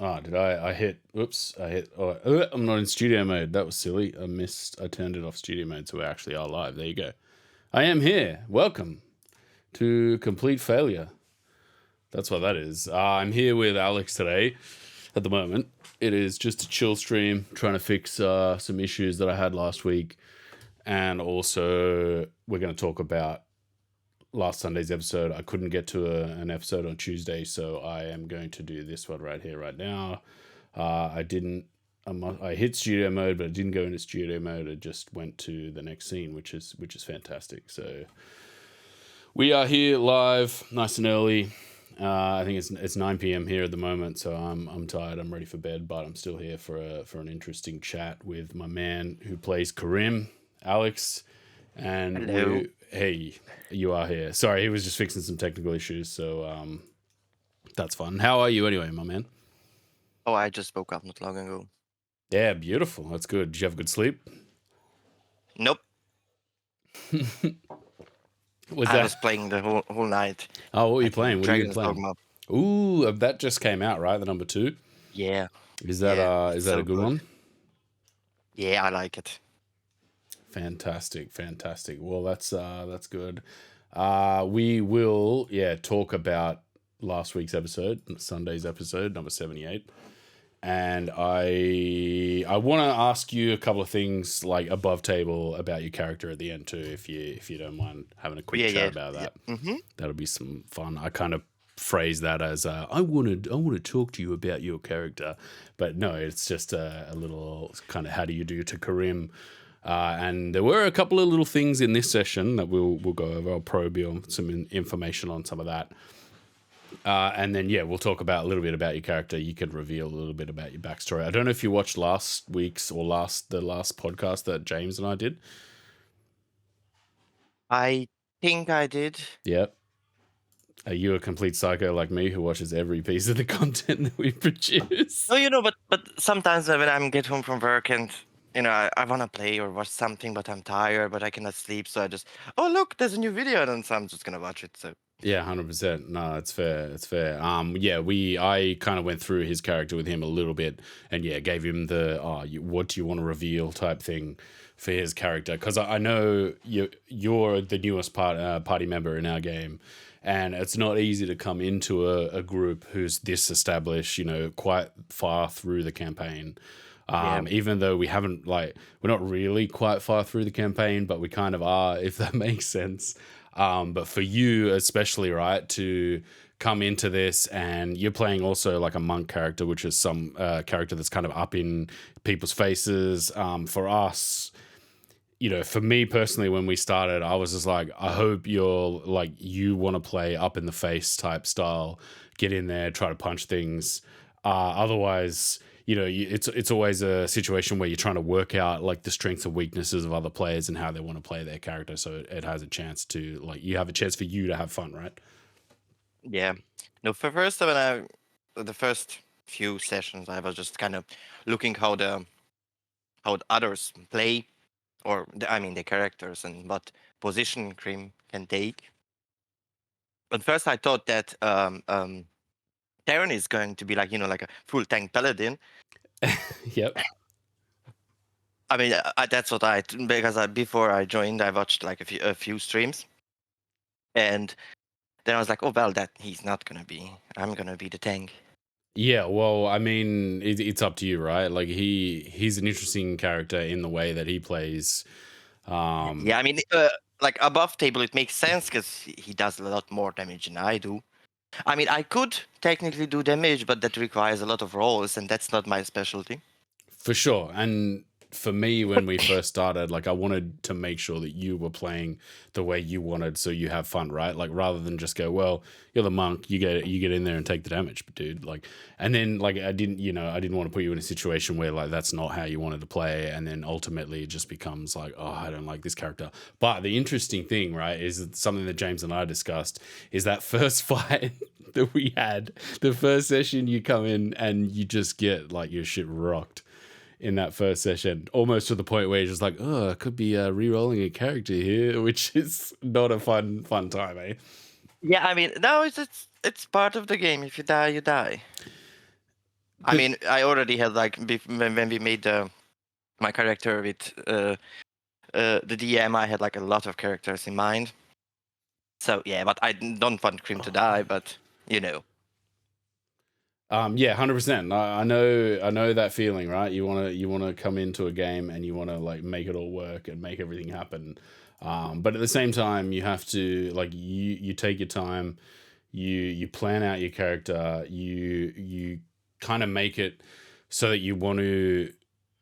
Oh, did I hit? Oops, I hit. Oh, I'm not in studio mode. That was silly. I turned it off studio mode, so we actually are live. There you go. I am here. Welcome to Complete Failure. That's what that is. I'm here with Alex today. At the moment, it is just a chill stream, trying to fix some issues that I had last week, and also we're going to talk about last Sunday's episode. I couldn't get to an episode on Tuesday, so I am going to do this one right here, right now. I hit studio mode, but I didn't go into studio mode. I just went to the next scene, which is fantastic. So we are here live, nice and early. I think it's 9 p.m. here at the moment, so I'm tired. I'm ready for bed, but I'm still here for an interesting chat with my man who plays Karim, Alex, and Hello. Hey, you are here. Sorry, he was just fixing some technical issues, so that's fun. How are you anyway, my man? Oh, I just woke up not long ago. Yeah, beautiful. That's good. Did you have a good sleep? Nope. I was playing the whole night. Oh, what were you playing? What are you Dragon's playing? Dogma. Ooh, that just came out, right? The number 2. Yeah. Is that it's a so good one? Yeah, I like it. Fantastic. Well, that's good. We will talk about last week's episode, Sunday's episode, number 78. And I want to ask you a couple of things like above table about your character at the end too, if you don't mind having a quick chat about that. Yeah. Mm-hmm. That'll be some fun. I kind of phrase that as I want to talk to you about your character, but no, it's just a little kind of how do you do to Karim. And there were a couple of little things in this session that we'll go over. I'll probe you on some information on some of that. And then, we'll talk about a little bit about your character. You can reveal a little bit about your backstory. I don't know if you watched last week's or the last podcast that James and I did. I think I did. Yep. Are you a complete psycho like me who watches every piece of the content that we produce? No, but sometimes when I get home from work and I want to play or watch something, but I'm tired, but I cannot sleep, so I just look, there's a new video, and so I'm just gonna watch it. So. Yeah, 100%. No, it's fair. I kind of went through his character with him a little bit, and gave him the what do you want to reveal type thing for his character, because I know you're the newest party member in our game, and it's not easy to come into a group who's this established, quite far through the campaign. Even though we haven't we're not really quite far through the campaign, but we kind of are, if that makes sense. But for you especially, right, to come into this, and you're playing also like a monk character, which is some character that's kind of up in people's faces. For us, for me personally, when we started, I was just like, I hope you're like, you want to play up in the face type style, get in there, try to punch things. Otherwise, it's always a situation where you're trying to work out like the strengths and weaknesses of other players and how they want to play their character. So it has a chance to you have a chance for you to have fun, right? Yeah. No, the first few sessions, I was just kind of looking how others play, or the characters, and what position Karim can take. At first, I thought that Terran is going to be like a full tank paladin. Yep. I mean, that's what because before I joined, I watched like a few streams, and then I was like, oh well, that he's not gonna be. I'm gonna be the tank. Yeah, well, I mean, it's up to you, right? Like he's an interesting character in the way that he plays. Yeah, I mean, like above table, it makes sense because he does a lot more damage than I do. I mean, I could technically do damage, but that requires a lot of rolls, and that's not my specialty. For sure. And for me, when we first started, I wanted to make sure that you were playing the way you wanted, so you have fun, right? Like rather than just go, well, you're the monk, you get in there and take the damage, dude. And then I didn't want to put you in a situation where that's not how you wanted to play, and then ultimately it just becomes like, oh, I don't like this character. But the interesting thing, right, is something that James and I discussed is that first fight that we had, the first session, you come in and you just get your shit rocked in that first session, almost to the point where you're just like, oh, I could be re-rolling a character here, which is not a fun time, eh? Yeah, I mean, no, it's part of the game. If you die, you die. I mean, I already had like when we made my character with the DM, I had like a lot of characters in mind. So yeah, but I don't want Cream to die. But you know, Yeah, 100%. I know that feeling, right? You wanna come into a game and you wanna like make it all work and make everything happen. But at the same time, you have to like you take your time, you plan out your character, you kind of make it so that you want to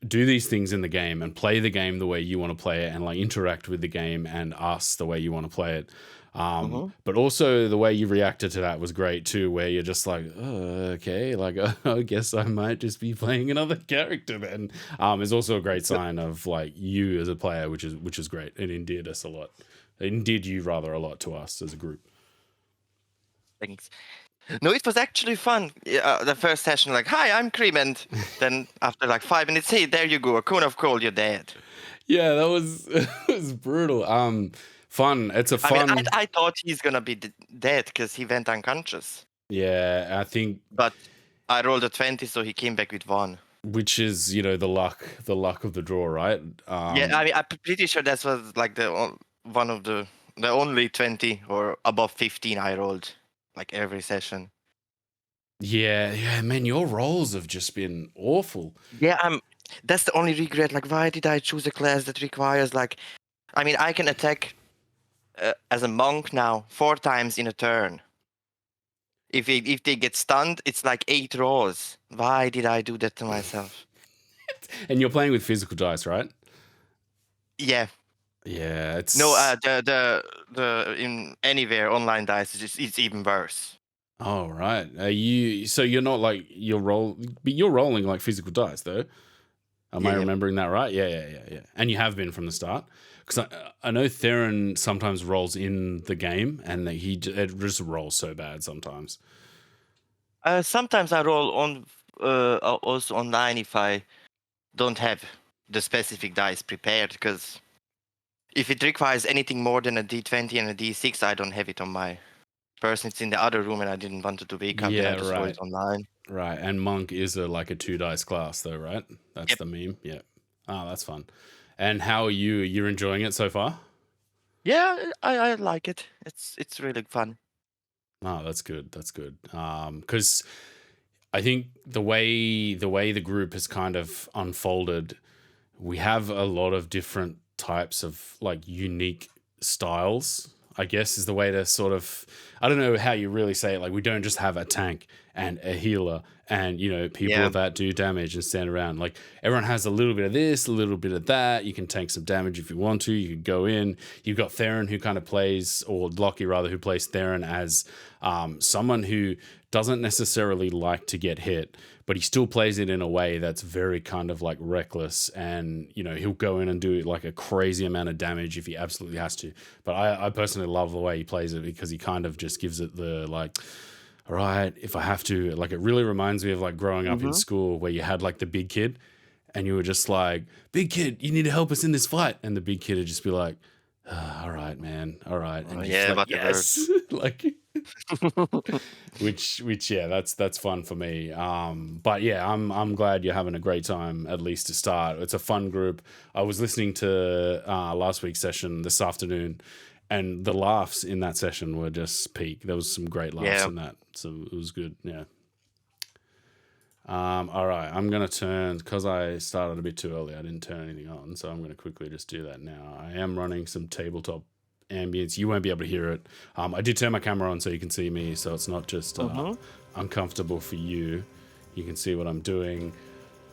do these things in the game and play the game the way you want to play it and like interact with the game and us the way you want to play it. But also the way you reacted to that was great too, where you're just like, oh, okay, like I guess I might just be playing another character then. Is also a great sign of like you as a player, which is great. It endeared us a lot. It endeared you rather a lot to us as a group. thanks. No, it was actually fun. The first session, like, hi, I'm Cream, and then after like 5 minutes, hey, there you go, a cone of cold, you're dead. Yeah, that was it was brutal. Fun. It's a I mean, fun. I thought he's gonna be dead because he went unconscious. Yeah, I think But I rolled a 20, so he came back with 1. which is the luck of the draw, right? Yeah, I mean, I'm pretty sure that was like one of the only 20 or above 15 I rolled like every session. Yeah, man, your rolls have just been awful. Yeah, that's the only regret. Like, why did I choose a class that requires like, I mean, I can attack as a monk now 4 times in a turn. If they get stunned, it's like 8 rolls. Why did I do that to myself? And you're playing with physical dice, right? Yeah. Yeah, it's No, the in anywhere online dice it's even worse. oh right. So you're not like but you're rolling like physical dice though. Am I Yeah. remembering that right? Yeah. And you have been from the start. Because I know Theron sometimes rolls in the game, and that it just rolls so bad sometimes. Sometimes I roll on also online if I don't have the specific dice prepared, because if it requires anything more than a D20 and a D6, I don't have it on my person. It's in the other room, and I didn't want it to wake up. Then I Yeah, just roll right. it online. Right. And Monk is like a 2 dice class though, right? That's Yep. the meme. Yeah. Oh, that's fun. And how are you? You're enjoying it so far? Yeah, I like it. It's really fun. Oh, that's good. That's good. Because I think the way the group has kind of unfolded, we have a lot of different types of like unique styles, I guess is the way to sort of, I don't know how you really say it. Like we don't just have a tank and a healer and people Yeah. that do damage and stand around. Like everyone has a little bit of this, a little bit of that. You can tank some damage if you want to. You can go in. You've got Theron who kind of plays, or Lockie rather, who plays Theron as someone who doesn't necessarily like to get hit, but he still plays it in a way that's very kind of like reckless, and he'll go in and do like a crazy amount of damage if he absolutely has to. But I personally love the way he plays it, because he kind of just gives it the like, all right, if I have to. Like it really reminds me of like growing up in school, where you had like the big kid and you were just like, big kid, you need to help us in this fight, and the big kid would just be like, all right, man, all right. And Yeah, like, whatever. yes. Like which yeah, that's fun for me. But yeah, I'm glad you're having a great time, at least to start. It's a fun group. I was listening to last week's session this afternoon, and the laughs in that session were just peak. There was some great laughs in that, so it was good. Yeah. All right, I'm gonna turn, because I started a bit too early. I didn't turn anything on, so I'm gonna quickly just do that now. I am running some tabletop ambience. You won't be able to hear it. I did turn my camera on so you can see me, so it's not just uncomfortable for you. You can see what I'm doing.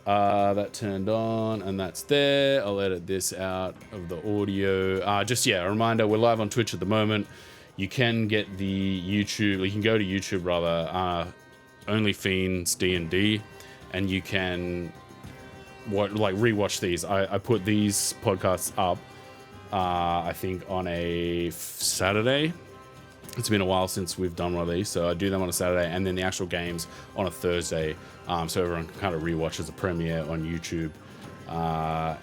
That turned on, and that's there. I'll edit this out of the audio. A reminder, we're live on Twitch at the moment. You can get the YouTube, you can go to YouTube rather, OnlyFiends DND, and you can rewatch these. I put these podcasts up I think on a Saturday. It's been a while since we've done one of these, so I do them on a Saturday, and then the actual games on a Thursday, so everyone can kind of rewatch as a premiere on YouTube.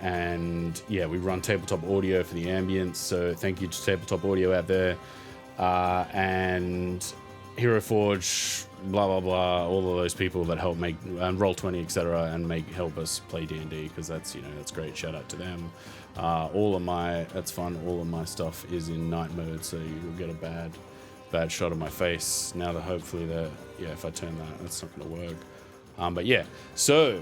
And yeah, we run tabletop audio for the ambience, so thank you to tabletop audio out there. And Hero Forge, blah blah blah, all of those people that help make Roll20, etc., and help us play D&D, because that's that's great. Shout out to them. All of my stuff is in night mode, so you'll get a bad shot of my face. Now that hopefully if I turn that's not going to work. But yeah, so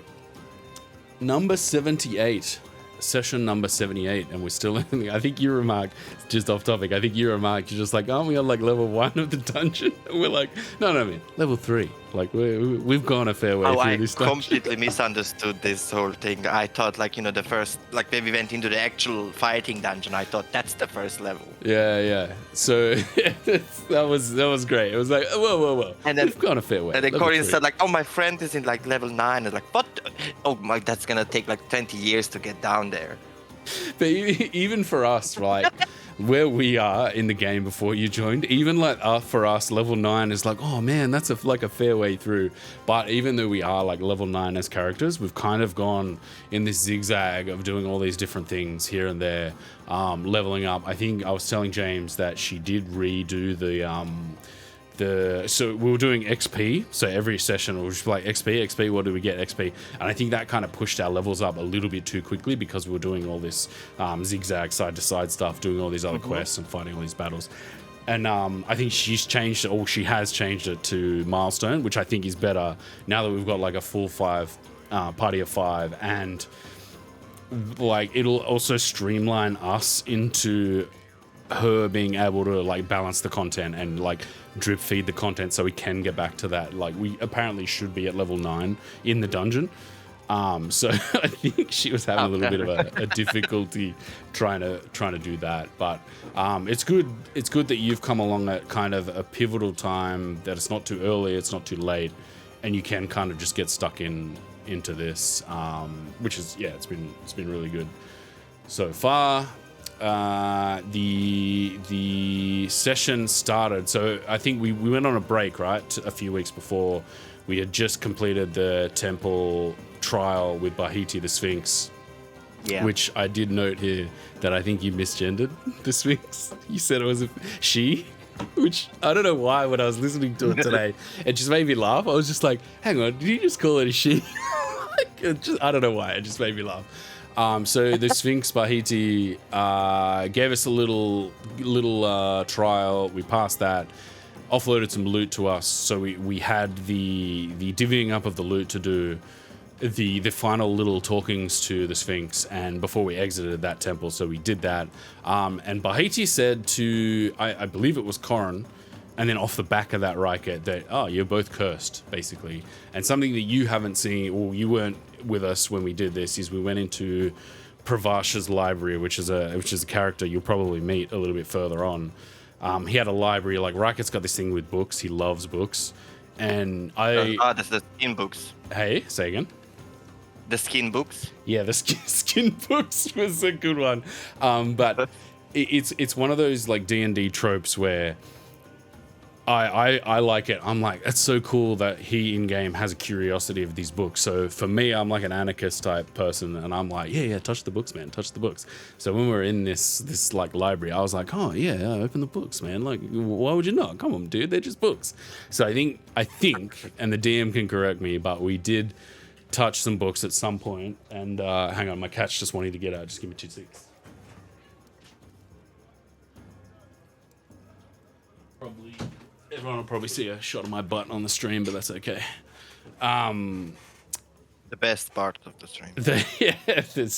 number 78. Session number 78, and we're still in. I think you remarked, just off topic, you're just like, aren't we on like level 1 of the dungeon? And we're like, no man, level 3. Like we've gone a fair way through this dungeon. I completely misunderstood this whole thing. I thought like the first, like when we went into the actual fighting dungeon, I thought that's the first level. Yeah. So that was great. It was like whoa, and then we've gone a fair way. And then Corin said like, oh, my friend is in like level 9. And like, what? Oh my, that's gonna take like 20 years to get down there. But even for us, right, where we are in the game before you joined, even like for us, level 9 is like, oh man, that's a fair way through. But even though we are like level 9 as characters, we've kind of gone in this zigzag of doing all these different things here and there, leveling up. I think I was telling James that she did redo so we were doing XP, so every session it was just like XP, what do we get, XP, and I think that kind of pushed our levels up a little bit too quickly, because we were doing all this zigzag side to side stuff, doing all these other quests and fighting all these battles. And I think she has changed it to milestone, which I think is better now that we've got like a full 5 party of 5, and like it'll also streamline us into her being able to like balance the content and like drip feed the content, so we can get back to that. Like we apparently should be at level 9 in the dungeon, so I think she was having a little bit of a difficulty trying to do that. But it's good that you've come along at kind of a pivotal time, that it's not too early, it's not too late, and you can kind of just get stuck into this, which is it's been really good so far. The session started, so I think we went on a break, right, a few weeks before. We had just completed the temple trial with Bahiti the Sphinx, which I did note here that I think you misgendered the Sphinx. You said it was a she, which I don't know why, when I was listening to it today, it just made me laugh. I was just like, hang on, did you just call it a she? I don't know why, it just made me laugh. So the Sphinx Bahiti gave us a little trial. We passed that, offloaded some loot to us. So we had the divvying up of the loot to do, the final little talkings to the Sphinx, and before we exited that temple. So we did that. And Bahiti said to, I believe it was Corin, and then off the back of that Ryket, that, oh, you're both cursed, basically. And something that you haven't seen, or you weren't with us when we did this, is we went into Pravasha's library, which is a character you'll probably meet a little bit further on. He had a library, like Ryket's got this thing with books. He loves books. And that's the skin books. Hey, say again. The skin books? Yeah, the skin books was a good one. But it's one of those like D&D tropes where I like it. I'm like, it's so cool that he in-game has a curiosity of these books. So for me, I'm like an anarchist type person, and I'm like, yeah, touch the books, man, touch the books. So when we're in this like library, I was like, oh yeah, open the books, man. Like, why would you not? Come on, dude, they're just books. So I think, and the DM can correct me, but we did touch some books at some point. And hang on, my cat's just wanting to get out. Just give me 2 seconds. Everyone will probably see a shot of my butt on the stream, but that's okay. The best part of the stream. This is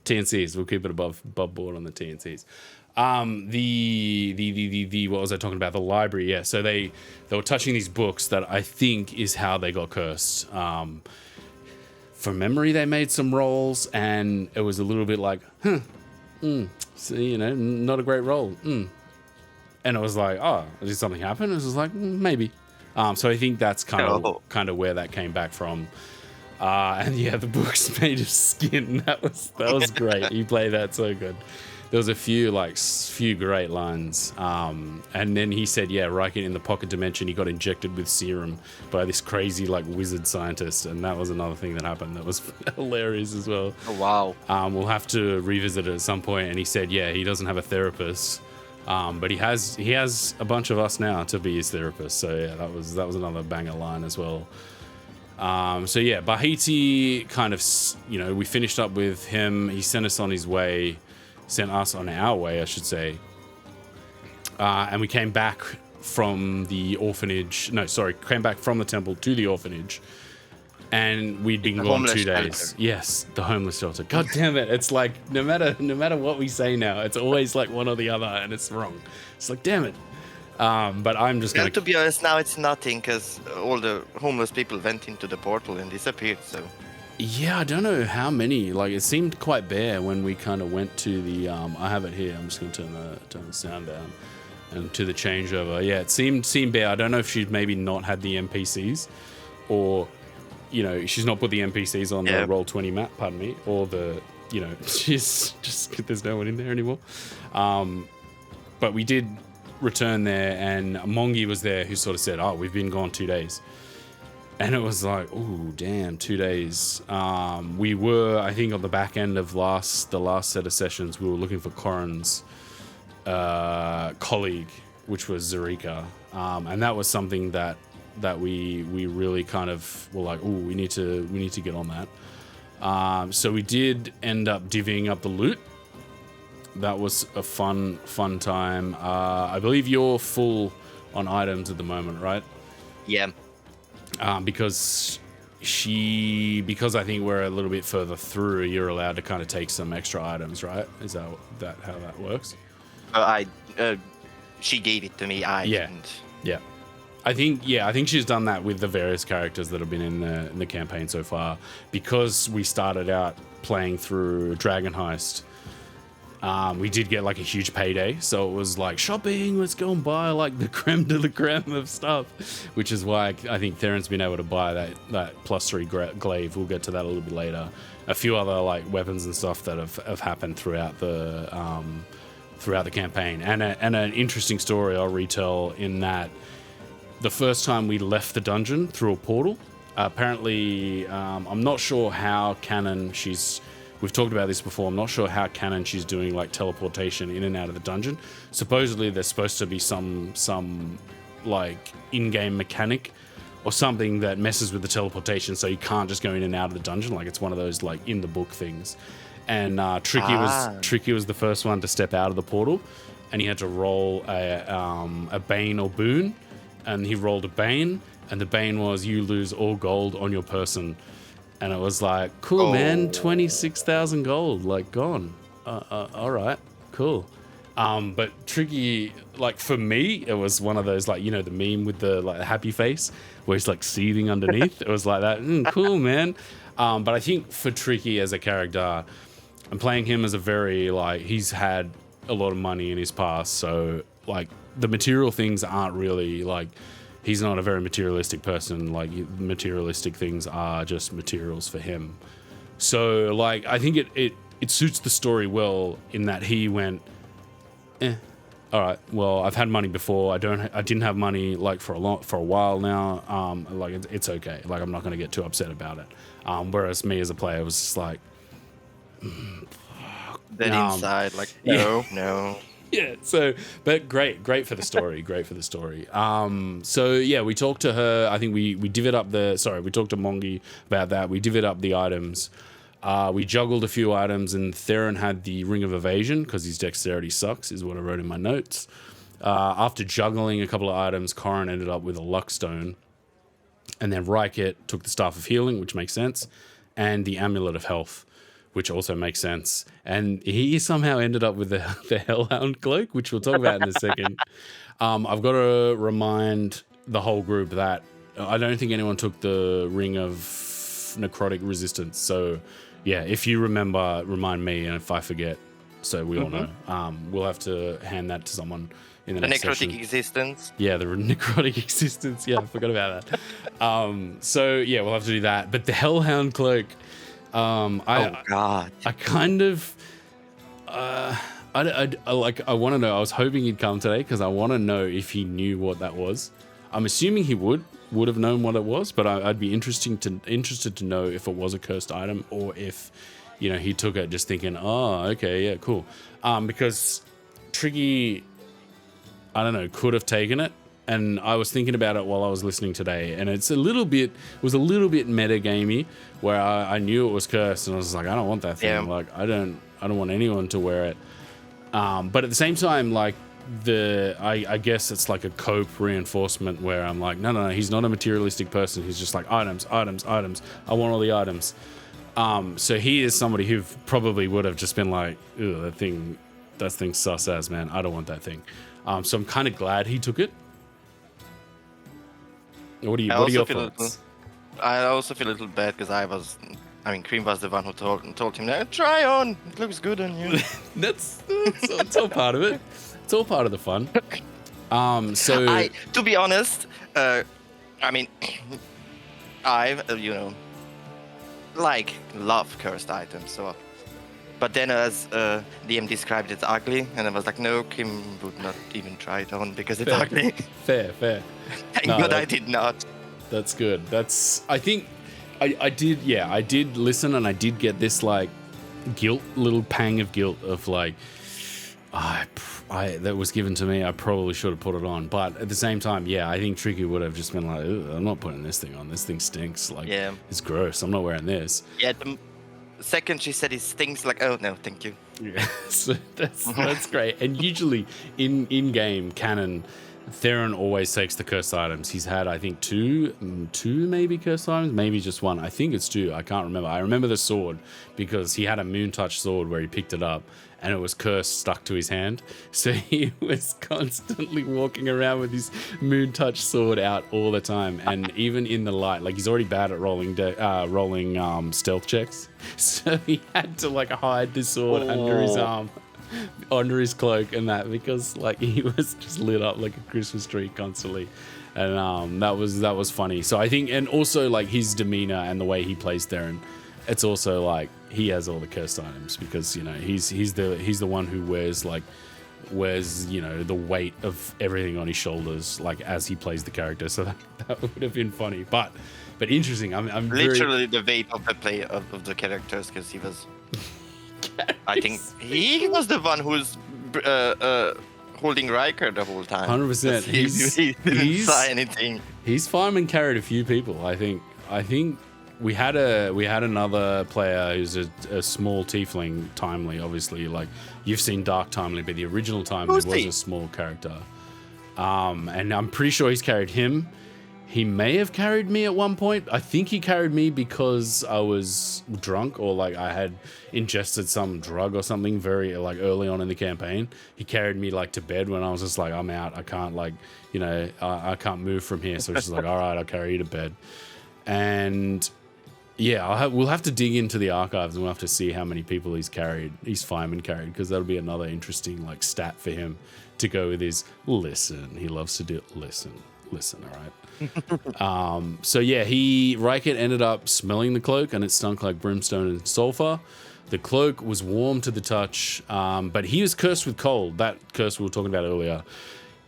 TNCs. We'll keep it above board on the TNCs. The what was I talking about? The library. Yeah. So they were touching these books that I think is how they got cursed. From memory, they made some rolls, and it was a little bit like, so, not a great roll. And it was like, oh, did something happen? It was like, maybe. So I think that's kind of where that came back from. And yeah, the book's made of skin. That was great. You played that so good. There was a few great lines. And then he said, yeah, Ryket in the pocket dimension, he got injected with serum by this crazy like wizard scientist, and that was another thing that happened that was hilarious as well. Oh wow. We'll have to revisit it at some point. And he said, yeah, he doesn't have a therapist. But he has a bunch of us now to be his therapist. So yeah, that was another banger line as well. So yeah, Bahiti kind of, we finished up with him. He sent us on our way, I should say. And we came back from the orphanage. No, sorry, came back from the temple to the orphanage. And we'd been gone 2 days. Shelter. Yes, the homeless shelter. God damn it! It's like no matter what we say now, it's always like one or the other, and it's wrong. It's like damn it. But I'm just gonna. To be honest, now it's nothing because all the homeless people went into the portal and disappeared. So. Yeah, I don't know how many. Like it seemed quite bare when we kind of went to the. I have it here. I'm just gonna turn the sound down, and to the changeover. Yeah, it seemed bare. I don't know if she'd maybe not had the NPCs, or. She's not put the NPCs on the Roll20 map, pardon me, or she's just, there's no one in there anymore. But we did return there, and Mongi was there who sort of said, we've been gone 2 days. And it was like, oh, damn, 2 days. We were, I think, on the back end of the last set of sessions, we were looking for Corin's colleague, which was Zarika. And that was something that we really kind of were like, oh, we need to get on that. So we did end up divvying up the loot. That was a fun time. I believe you're full on items at the moment, right? Yeah. Because I think we're a little bit further through, you're allowed to kind of take some extra items, right? Is that how that works? She gave it to me. I didn't. Yeah. I think she's done that with the various characters that have been in the campaign so far. Because we started out playing through Dragon Heist, we did get like a huge payday. So it was like shopping, let's go and buy like the creme de la creme of stuff. Which is why I think Theron's been able to buy that +3 glaive. We'll get to that a little bit later. A few other like weapons and stuff that have happened throughout the campaign. And an interesting story I'll retell in that. The first time we left the dungeon through a portal, apparently, I'm not sure how canon we've talked about this before, I'm not sure how canon she's doing like teleportation in and out of the dungeon. Supposedly there's supposed to be some like in-game mechanic or something that messes with the teleportation so you can't just go in and out of the dungeon, like it's one of those like in the book things. And Tricky was the first one to step out of the portal, and he had to roll a Bane or Boon. And he rolled a Bane, and the Bane was you lose all gold on your person. And it was like, cool, man, 26,000 gold, like gone. All right, cool. But Tricky, like for me, it was one of those like, the meme with the like happy face where he's like seething underneath. It was like that, cool, man. But I think for Tricky as a character, I'm playing him as a very like, he's had a lot of money in his past, so like, the material things aren't really like, he's not a very materialistic person. Like materialistic things are just materials for him. So like, I think it suits the story well in that he went, all right, well, I've had money before. I didn't have money like for a while now. Like it's okay. Like I'm not going to get too upset about it. Whereas me as a player was just like, then inside, like no. Yeah, so, but great for the story, So yeah, we talked to her. I think we divvied up we talked to Mongi about that. We divvied up the items. We juggled a few items, and Theron had the Ring of Evasion because his dexterity sucks, is what I wrote in my notes. After juggling a couple of items, Corin ended up with a Luck Stone, and then Rykit took the Staff of Healing, which makes sense, and the Amulet of Health, which also makes sense. And he somehow ended up with the Hellhound Cloak, which we'll talk about in a second. I've got to remind the whole group that I don't think anyone took the Ring of Necrotic Resistance. So, yeah, if you remember, remind me, and if I forget, so we all know. We'll have to hand that to someone in the next session. Necrotic Existence. Yeah, the Necrotic Existence. Yeah, I forgot about that. So, yeah, we'll have to do that. But the Hellhound Cloak... God! I kind of, I want to know. I was hoping he'd come today because I want to know if he knew what that was. I'm assuming he would have known what it was, but I'd be interested to know if it was a cursed item or if, he took it just thinking, oh, okay, yeah, cool. Because Triggy I don't know, could have taken it. And I was thinking about it while I was listening today, and it was a little bit meta-gamey, where I knew it was cursed, and I was like, I don't want that thing. Yeah. Like, I don't want anyone to wear it. But at the same time, like, I guess it's like a cope reinforcement where I'm like, no, he's not a materialistic person. He's just like items. I want all the items. So he is somebody who probably would have just been like, ew, that thing's sus as, man. I don't want that thing. So I'm kind of glad he took it. What are your thoughts? I also feel a little bad because Cream was the one who told him, try on, it looks good on you. That's all part of it. It's all part of the fun. To be honest, I love cursed items. So, but then as DM described it's ugly, and I was like, no, Kim would not even try it on because it's ugly. Fair. Thank God I did not. That's good. I think I did listen, and I did get this like little pang of guilt of like, that was given to me. I probably should have put it on, but at the same time, I think Tricky would have just been like, I'm not putting this thing on. This thing stinks. Like, it's gross. I'm not wearing this. Yeah. The second she said it stinks, like, oh no, thank you. Yeah, so that's great. And usually in game canon, Theron always takes the cursed items. He's had, I think, two maybe cursed items, maybe just one. I think it's 2. I can't remember. I remember the sword because he had a moon touch sword where he picked it up and it was cursed stuck to his hand. So he was constantly walking around with his moon touch sword out all the time. And even in the light, like he's already bad at rolling stealth checks. So he had to like hide the sword under his arm, under his cloak and that, because like he was just lit up like a Christmas tree constantly. And that was funny. So I think, and also like his demeanor and the way he plays Theron, it's also like he has all the cursed items because he's the one who wears the weight of everything on his shoulders, like as he plays the character. So that would have been funny, but interesting. I'm literally the weight of the play of the characters, because he was. I think he was the one who's holding Riker the whole time. 100%. He didn't say anything. He's fireman carried a few people. I think we had another player who's a small tiefling, Timely. Obviously, like you've seen Dark Timely, but the original Timely was a small character. And I'm pretty sure he's carried him. He may have carried me at one point. I think he carried me because I was drunk or like I had ingested some drug or something very like early on in the campaign. He carried me like to bed when I was just like, I'm out. I can't I can't move from here. So it's just like, all right, I'll carry you to bed. And yeah, we'll have to dig into the archives and we'll have to see how many people he's fireman carried, because that'll be another interesting like stat for him to go with his listen. He loves to do listen, all right. So yeah, Riker ended up smelling the cloak and it stunk like brimstone and sulfur. The cloak was warm to the touch, but he was cursed with cold. That curse we were talking about earlier.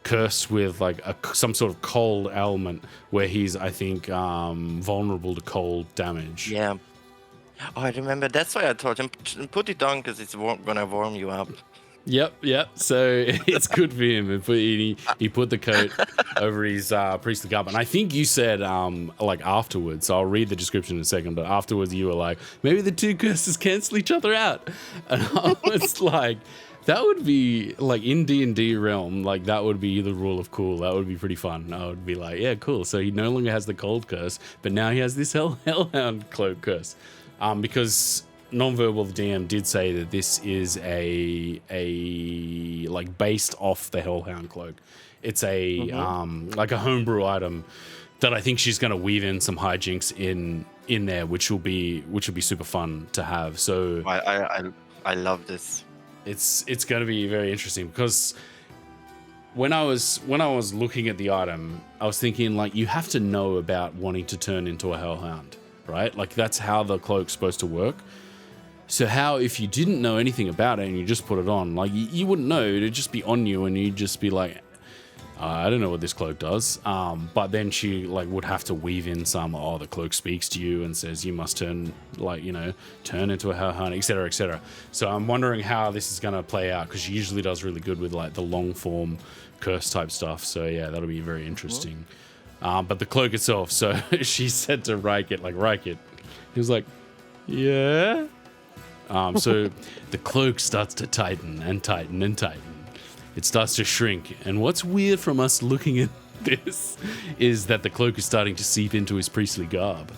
Cursed with like some sort of cold ailment where he's, I think, vulnerable to cold damage. Yeah. Oh, I remember. That's why I told him, put it on because it's gonna warm you up. Yep. So it's good for him. He put the coat over his priestly garment. And I think you said like afterwards. So I'll read the description in a second. But afterwards, you were like, maybe the two curses cancel each other out. And I was like, that would be like in D&D realm. Like that would be the rule of cool. That would be pretty fun. I would be like, yeah, cool. So he no longer has the cold curse, but now he has this hellhound cloak curse, because. Nonverbal DM did say that this is a like based off the Hellhound cloak. It's a like a homebrew item that I think she's going to weave in some hijinks in there, which will be super fun to have. So I love this. It's going to be very interesting, because when I was looking at the item, I was thinking like you have to know about wanting to turn into a Hellhound, right? Like that's how the cloak's supposed to work. So how, if you didn't know anything about it and you just put it on, like you wouldn't know, it'd just be on you and you'd just be like, I don't know what this cloak does. But then she like would have to weave in some, the cloak speaks to you and says you must turn into a hellhound, etc., etc. So I'm wondering how this is going to play out, because she usually does really good with like the long form curse type stuff. So yeah, that'll be very interesting. But the cloak itself, so she said to Rykit, he was like, yeah. So the cloak starts to tighten and tighten and tighten. It starts to shrink. And what's weird from us looking at this is that the cloak is starting to seep into his priestly garb.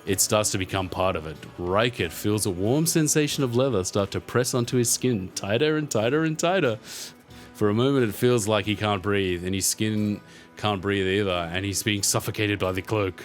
It starts to become part of it. Rykit feels a warm sensation of leather start to press onto his skin, tighter and tighter and tighter. For a moment, it feels like he can't breathe, and his skin can't breathe either, and he's being suffocated by the cloak.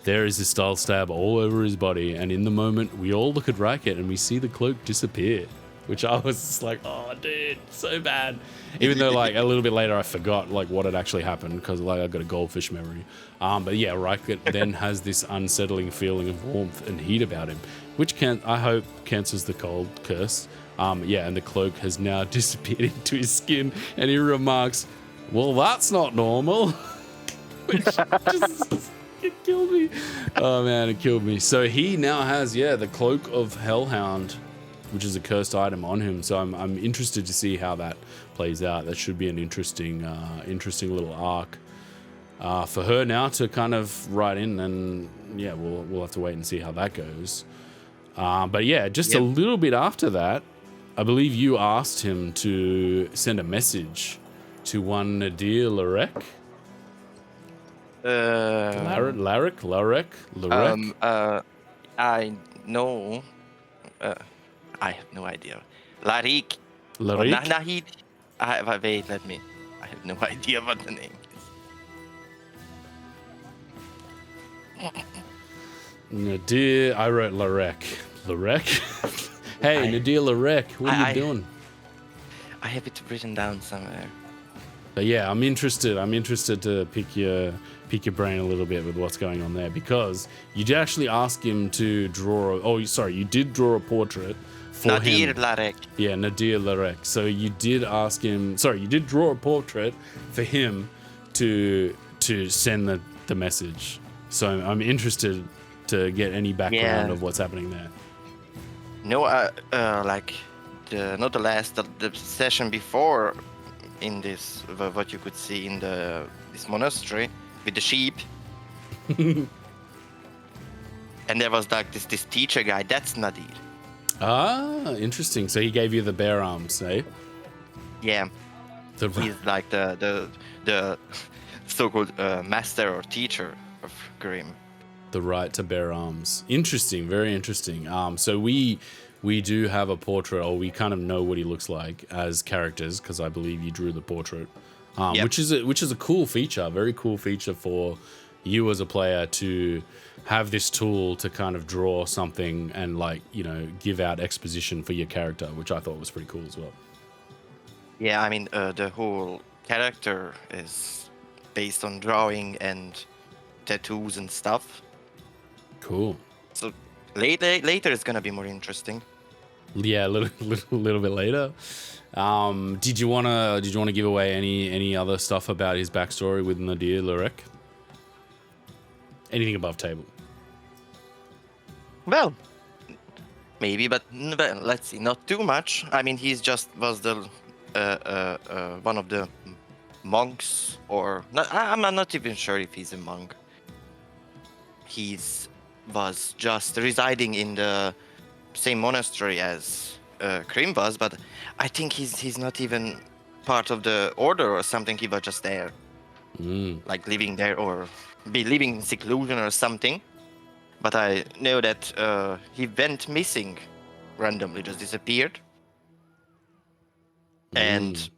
There is his style stab all over his body, and in the moment, we all look at Rykit and we see the cloak disappear, which I was just like, oh, dude, so bad. Even though, like, a little bit later, I forgot, like, what had actually happened, because, like, I got a goldfish memory. But yeah, Rykit then has this unsettling feeling of warmth and heat about him, which I hope cancels the cold curse. Yeah, and the cloak has now disappeared into his skin, and he remarks, well, that's not normal. Which just... It killed me. Oh, man, it killed me. So he now has, the Cloak of Hellhound, which is a cursed item on him. So I'm interested to see how that plays out. That should be an interesting little arc for her now to kind of write in. And, yeah, we'll have to wait and see how that goes. But, yeah, just a little bit after that, I believe you asked him to send a message to one Nadir Larek. Larek? I know. I have no idea. Larik? Nahid? Wait, let me. I have no idea what the name is. Nadir, I wrote Larek. Hey, Nadir Larek, what are you doing? I have it written down somewhere. But yeah, I'm interested to pick your brain a little bit with what's going on there, because you did actually ask him to draw. You did draw a portrait for Nadir him. Larek. Yeah, Nadir Larek. So you did ask him. You did draw a portrait for him to send the message. So I'm interested to get any background of what's happening there. No, not the last, the session before. In this, what you could see in this monastery with the sheep, and there was like this teacher guy. That's Nadir. Ah, interesting. So he gave you the bear arms, eh? Yeah. He's like the so-called master or teacher of Grimm. The right to bear arms. Interesting, very interesting. So we do have a portrait, or we kind of know what he looks like as characters, because I believe you drew the portrait, which is a cool feature, very cool feature for you as a player to have this tool to kind of draw something and give out exposition for your character, which I thought was pretty cool as well. Yeah, I mean the whole character is based on drawing and tattoos and stuff. Cool. So later it's gonna be more interesting. Yeah, a little bit later. Did you wanna give away any other stuff about his backstory with Nadir Larek? Anything above table? Well, maybe, but let's see, not too much. I mean, was the one of the monks, or not, I'm not even sure if he's a monk. Was just residing in the same monastery as Krim was, but I think he's not even part of the order or something. He was just there, like living there, or be living in seclusion or something. But I know that he went missing randomly, just disappeared, and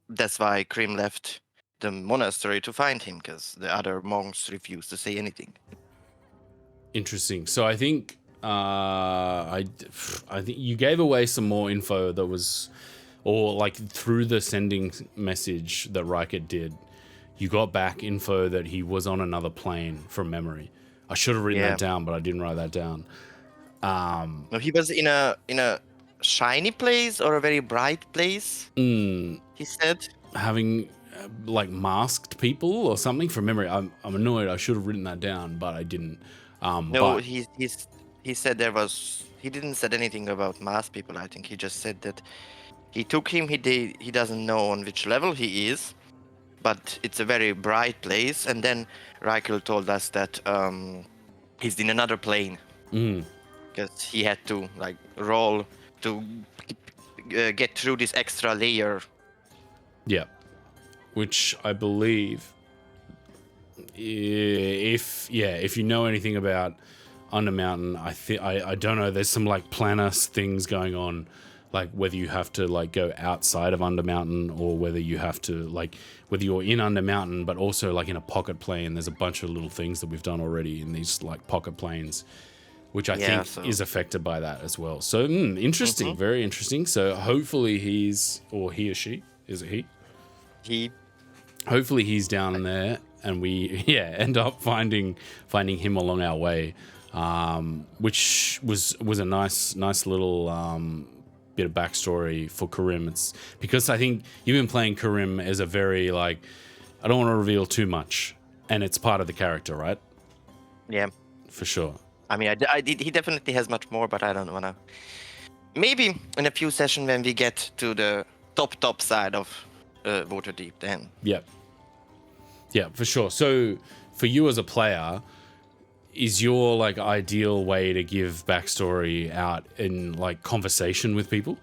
that's why Krim left the monastery to find him, because the other monks refused to say anything. Interesting. So I think I think you gave away some more info that was, or like through the sending message that Rykit did, you got back info that he was on another plane from memory. I should have written that down, but I didn't write that down. No, he was in a shiny place or a very bright place. He said, Having like masked people or something from memory. I'm annoyed. I should have written that down, but I didn't. No, But he said he didn't said anything about masked people. I think he just said that he took him. He doesn't know on which level he is, but it's a very bright place. And then Reichel told us that he's in another plane because he had to like roll to get through this extra layer. yeah, which I believe, if you know anything about Undermountain, I don't know. There's some like planner things going on, like whether you have to like go outside of Undermountain or whether you have to like whether you're in Undermountain but also like in a pocket plane. There's a bunch of little things that we've done already in these like pocket planes, which I think is affected by that as well. So interesting, very interesting. So hopefully he or she, is it he? He. Hopefully he's down there and we end up finding him along our way, which was a nice little bit of backstory for Karim. It's because I think you've been playing Karim as a very like, I don't want to reveal too much, and it's part of the character, right? Yeah, for sure. I mean, he definitely has much more, but I don't want to. Maybe in a few sessions when we get to the top side of Waterdeep, then. Yeah, for sure. So for you as a player, is your like ideal way to give backstory out in like conversation with people?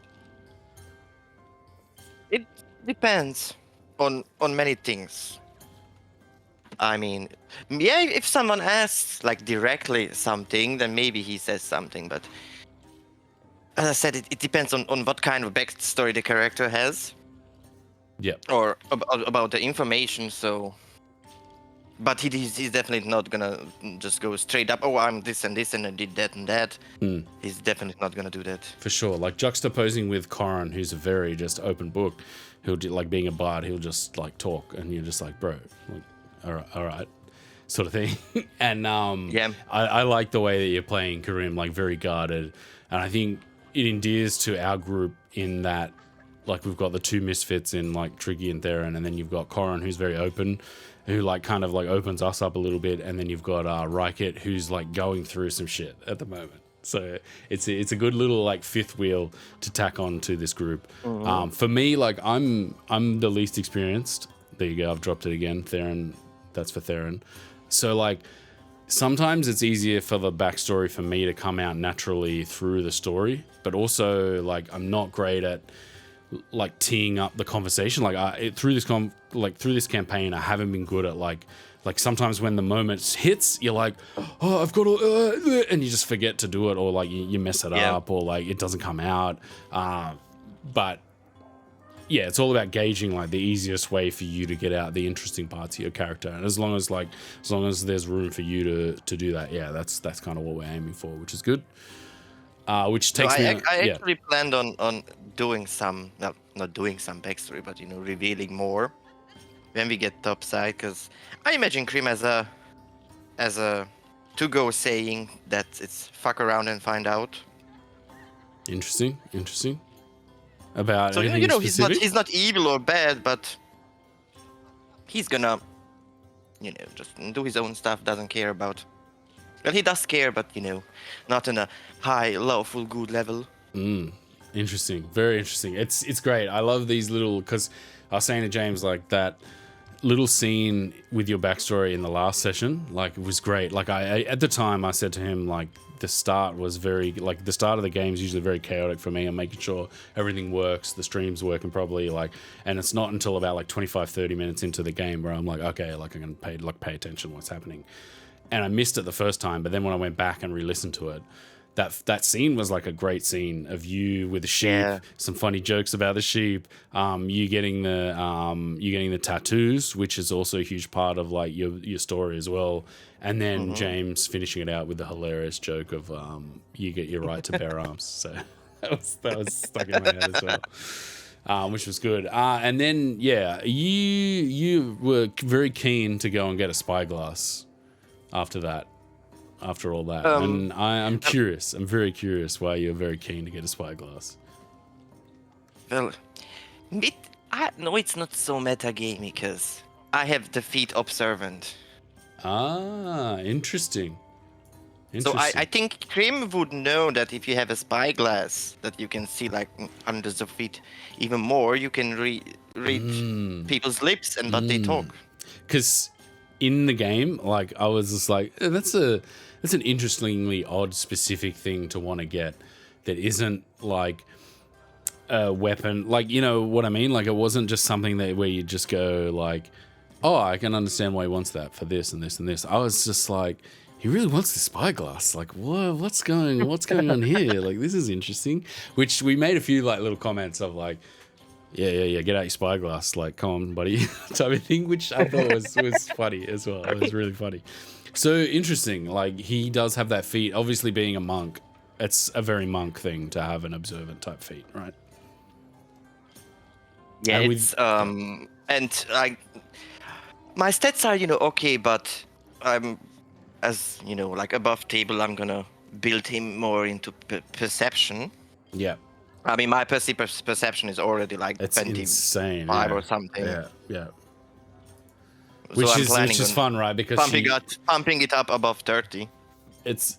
It depends on many things. I mean, yeah, if someone asks like directly something, then maybe he says something. But as I said, it depends on what kind of backstory the character has. Yeah. Or about the information. So, but he's definitely not gonna just go straight up. Oh, I'm this and this, and I did that and that. He's definitely not gonna do that. For sure. Like juxtaposing with Corin, who's a very just open book. He'll do, like being a bard, he'll just like talk, and you're just like, bro, like, all right, sort of thing. And I like the way that you're playing Karim, like very guarded, and I think it endears to our group in that, like we've got the two misfits in like Triggy and Theron, and then you've got Corin, who's very open, who like kind of like opens us up a little bit, and then you've got Rykit, who's like going through some shit at the moment. So it's a good little like fifth wheel to tack on to this group. For me, like I'm the least experienced. There you go. I've dropped it again. Theron. That's for Theron. So like sometimes it's easier for the backstory for me to come out naturally through the story, but also like I'm not great at like teeing up the conversation. Like through this campaign, I haven't been good at like sometimes when the moment hits, you're like, oh, I've got to, and you just forget to do it, or like you mess it up, or like it doesn't come out. But yeah, it's all about gauging like the easiest way for you to get out the interesting parts of your character, and as long as there's room for you to do that, that's kind of what we're aiming for, which is good. Which takes me. I actually planned on doing some, well, not doing some backstory, but revealing more when we get topside, because I imagine Krim as a to-go saying that it's fuck around and find out. Interesting. About so anything specific? he's not evil or bad, but he's gonna just do his own stuff. Doesn't care about. Well, he does care, but not in a high, lawful good level. Interesting, very interesting. It's great. I love these little, because I was saying to James like that little scene with your backstory in the last session, like it was great. Like I at the time I said to him like the start was very, like the start of the game is usually very chaotic for me. I'm making sure everything works, the stream's working properly, like, and it's not until about like 25-30 minutes into the game where I'm like, okay, like I'm gonna pay attention to what's happening. And I missed it the first time, but then when I went back and re-listened to it, that scene was like a great scene of you with the sheep, some funny jokes about the sheep, you getting the tattoos, which is also a huge part of like your story as well, and then James finishing it out with the hilarious joke of you get your right to bear arms. So that was stuck in my head as well, which was good. And then you were very keen to go and get a spyglass after all that, and I'm curious. I'm very curious why you're very keen to get a spyglass. Well, No, it's not so metagamey because I have the feet observant. Ah, interesting. So I think Krim would know that if you have a spyglass that you can see like under the feet even more, you can read people's lips and what they talk. Because in the game, like I was just like, that's an interestingly odd specific thing to want to get that isn't like a weapon. Like, you know what I mean? Like it wasn't just something that where you just go like, oh, I can understand why he wants that for this and this and this. I was just like, he really wants the spyglass. Like, what's going on here? Like, this is interesting. Which we made a few like little comments of like, yeah, get out your spyglass. Like, come on, buddy, type of thing. Which I thought was funny as well. It was really funny. So interesting. Like, he does have that feat. Obviously, being a monk, it's a very monk thing to have an observant type feat, right? Yeah, and it's and like my stats are okay, but I'm as like above table. I'm gonna build him more into perception. Yeah. I mean, my perception is already like it's 25 insane, or something. Yeah. So Which is fun, right? Because pumping it up above 30. That's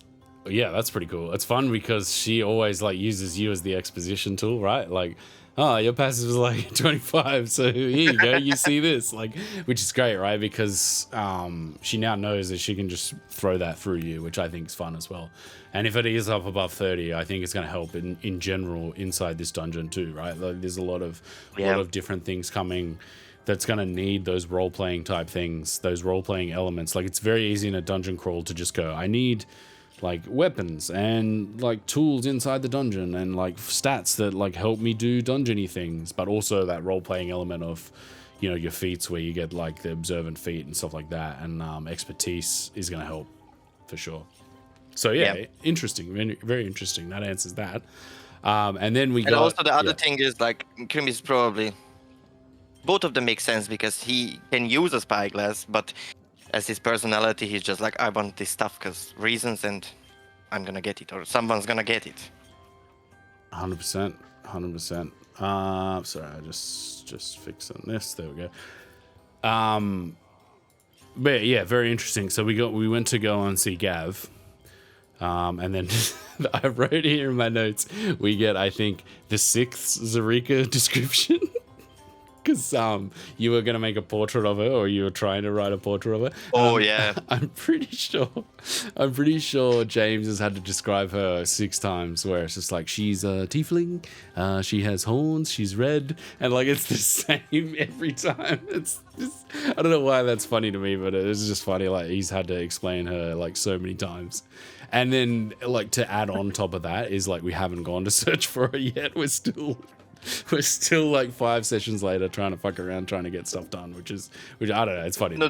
pretty cool. It's fun because she always like uses you as the exposition tool, right? Like, oh, your passive is like 25, so here you go, you see this, like, which is great, right? Because she now knows that she can just throw that through you, which I think is fun as well. And if it is up above 30, I think it's going to help in general inside this dungeon too, right? Like, there's a lot of different things coming that's going to need those role-playing type things, those role-playing elements. Like, it's very easy in a dungeon crawl to just go, I need like weapons and like tools inside the dungeon and like stats that like help me do dungeony things, but also that role-playing element of your feats where you get like the observant feat and stuff like that, and expertise is going to help for sure. So interesting, very, very interesting. That answers that. And then we also the other thing is like Krim is probably both of them make sense because he can use a spyglass, but as his personality, he's just like, I want this stuff because reasons, and I'm gonna get it, or someone's gonna get it. 100%. Sorry, I just fixing this. There we go. But yeah, very interesting. So we went to go and see Gav, and then I wrote here in my notes, we get, I think, the 6th Zarika description. Because you were going to make a portrait of her, or you were trying to write a portrait of her. Oh, yeah. I'm pretty sure James has had to describe her 6 times, where it's just like, she's a tiefling, she has horns, she's red, and like it's the same every time. It's just, I don't know why that's funny to me, but it's just funny. Like, he's had to explain her like so many times. And then like to add on top of that is like, we haven't gone to search for her yet. We're still like 5 sessions later trying to fuck around, trying to get stuff done, which I don't know, it's funny. No,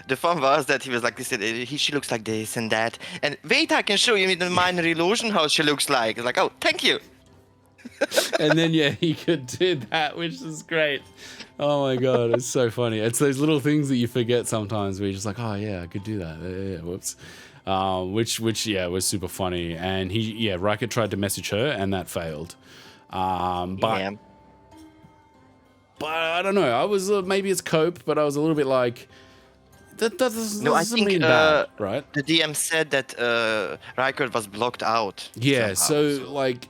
the fun was that he was like, she looks like this and that, and wait, I can show you in the minor illusion how she looks like. It's like, oh, thank you. And then he could do that, which is great. Oh my god, it's so funny. It's those little things that you forget sometimes where you're just like, oh yeah, I could do that. Yeah, whoops. Which was super funny. And Riker tried to message her and that failed. But I don't know. I was maybe it's cope, but I was a little bit like that doesn't mean bad, right? The DM said that Riker was blocked out. Yeah, so like,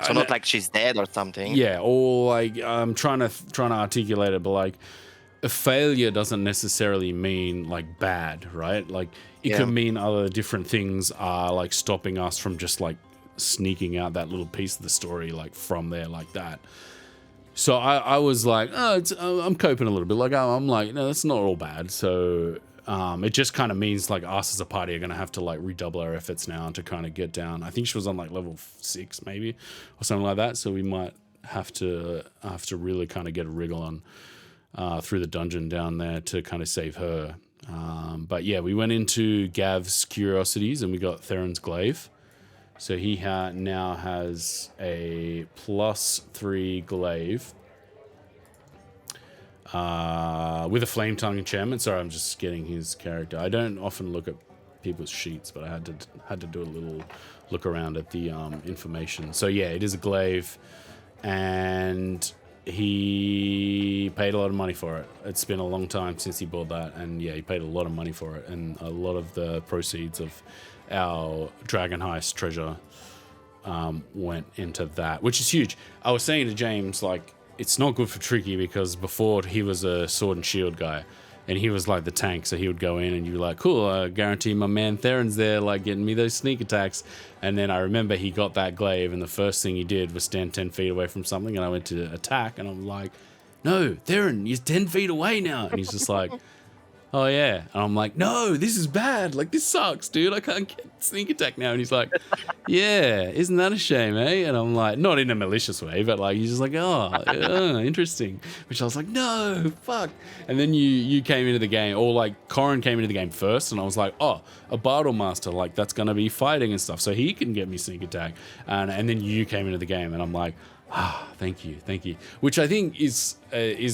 so not like she's dead or something. Yeah, or like I'm trying to articulate it, but like a failure doesn't necessarily mean like bad, right? Like it could mean other different things are like stopping us from just like sneaking out that little piece of the story like from there like that. So I was like, I'm coping a little bit. Like I'm like, no, that's not all bad. So it just kind of means like us as a party are gonna have to like redouble our efforts now to kind of get down. I think she was on like level 6 maybe or something like that. So we might have to really kind of get a wriggle on through the dungeon down there to kind of save her. But yeah, we went into Gav's curiosities and we got Theron's glaive. So he now has a +3 glaive with a flame tongue enchantment. Sorry, I'm just getting his character. I don't often look at people's sheets, but I had to do a little look around at the information. So yeah, it is a glaive, and he paid a lot of money for it. It's been a long time since he bought that, and yeah, he paid a lot of money for it, and a lot of the proceeds of our Dragon Heist treasure went into that, which is huge. I was saying to James, like, it's not good for Tricky because before he was a sword and shield guy, and he was like the tank, so he would go in and you'd be like, cool, I guarantee my man Theron's there, like, getting me those sneak attacks. And then I remember he got that glaive, and the first thing he did was stand 10 feet away from something, and I went to attack, and I'm like, no, Theron, you're 10 feet away now. And he's just like, oh yeah. And I'm like, no, this is bad. Like, this sucks, dude. I can't get sneak attack now. And he's like, yeah, isn't that a shame, eh? And I'm like, not in a malicious way, but like, he's just like, oh, interesting. Which I was like, no, fuck. And then you came into the game, or like Corrin came into the game first, and I was like, oh, a Battle Master, like that's gonna be fighting and stuff, so he can get me sneak attack. And then you came into the game, and I'm like, thank you. Which I think is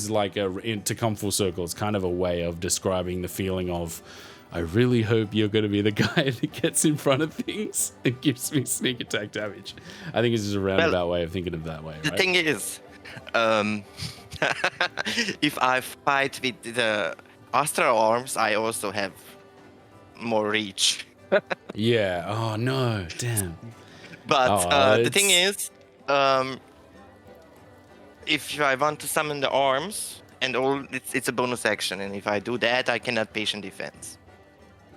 like to come full circle. It's kind of a way of describing the feeling of, I really hope you're going to be the guy that gets in front of things and gives me sneak attack damage. I think it's just a roundabout way of thinking of that way. The thing is, if I fight with the Astral Arms, I also have more reach. Yeah. Oh no. Damn. But the thing is, if I want to summon the arms and all, it's a bonus action, and if I do that, I cannot patient defense.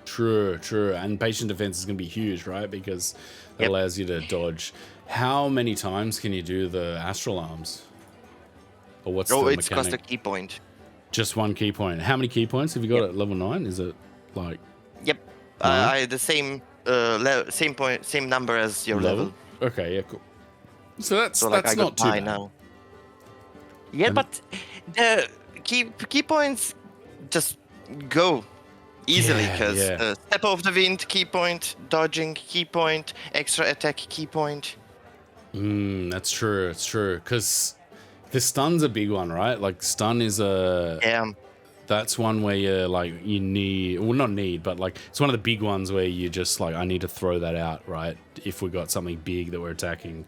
True. And patient defense is going to be huge, right? Because it allows you to dodge. How many times can you do the Astral Arms? Or what's the mechanic? It's cost a key point. Just one key point. How many key points have you got at level 9? Is it like... Yep. I the same same number as your level. Okay, yeah, cool. So that's I not too bad. Now. Yeah, but the key points just go easily because step of the wind key point, dodging key point, extra attack key point. That's true. It's true because the stun's a big one, right? Like stun is that's one where you need, well, not need, but like it's one of the big ones where you just like, I need to throw that out, right? If we got something big that we're attacking,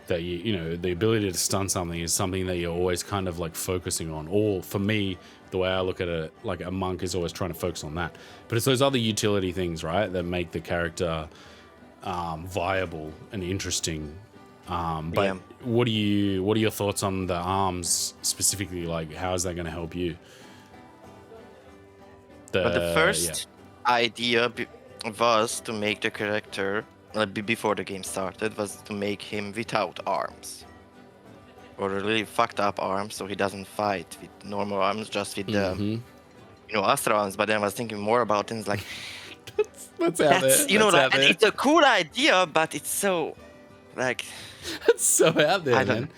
that you know, the ability to stun something is something that you're always kind of like focusing on. Or for me, the way I look at it, like a monk is always trying to focus on that. But it's those other utility things, right, that make the character viable and interesting. But what are your thoughts on the arms specifically? Like, how is that going to help you? But the first idea was to make the character, before the game started, was to make him without arms. Or really fucked up arms, so he doesn't fight with normal arms, just with the, Astral arms. But then I was thinking more about things like, that's out there. You know, like, it's a cool idea, but it's so, like... It's so out there, man.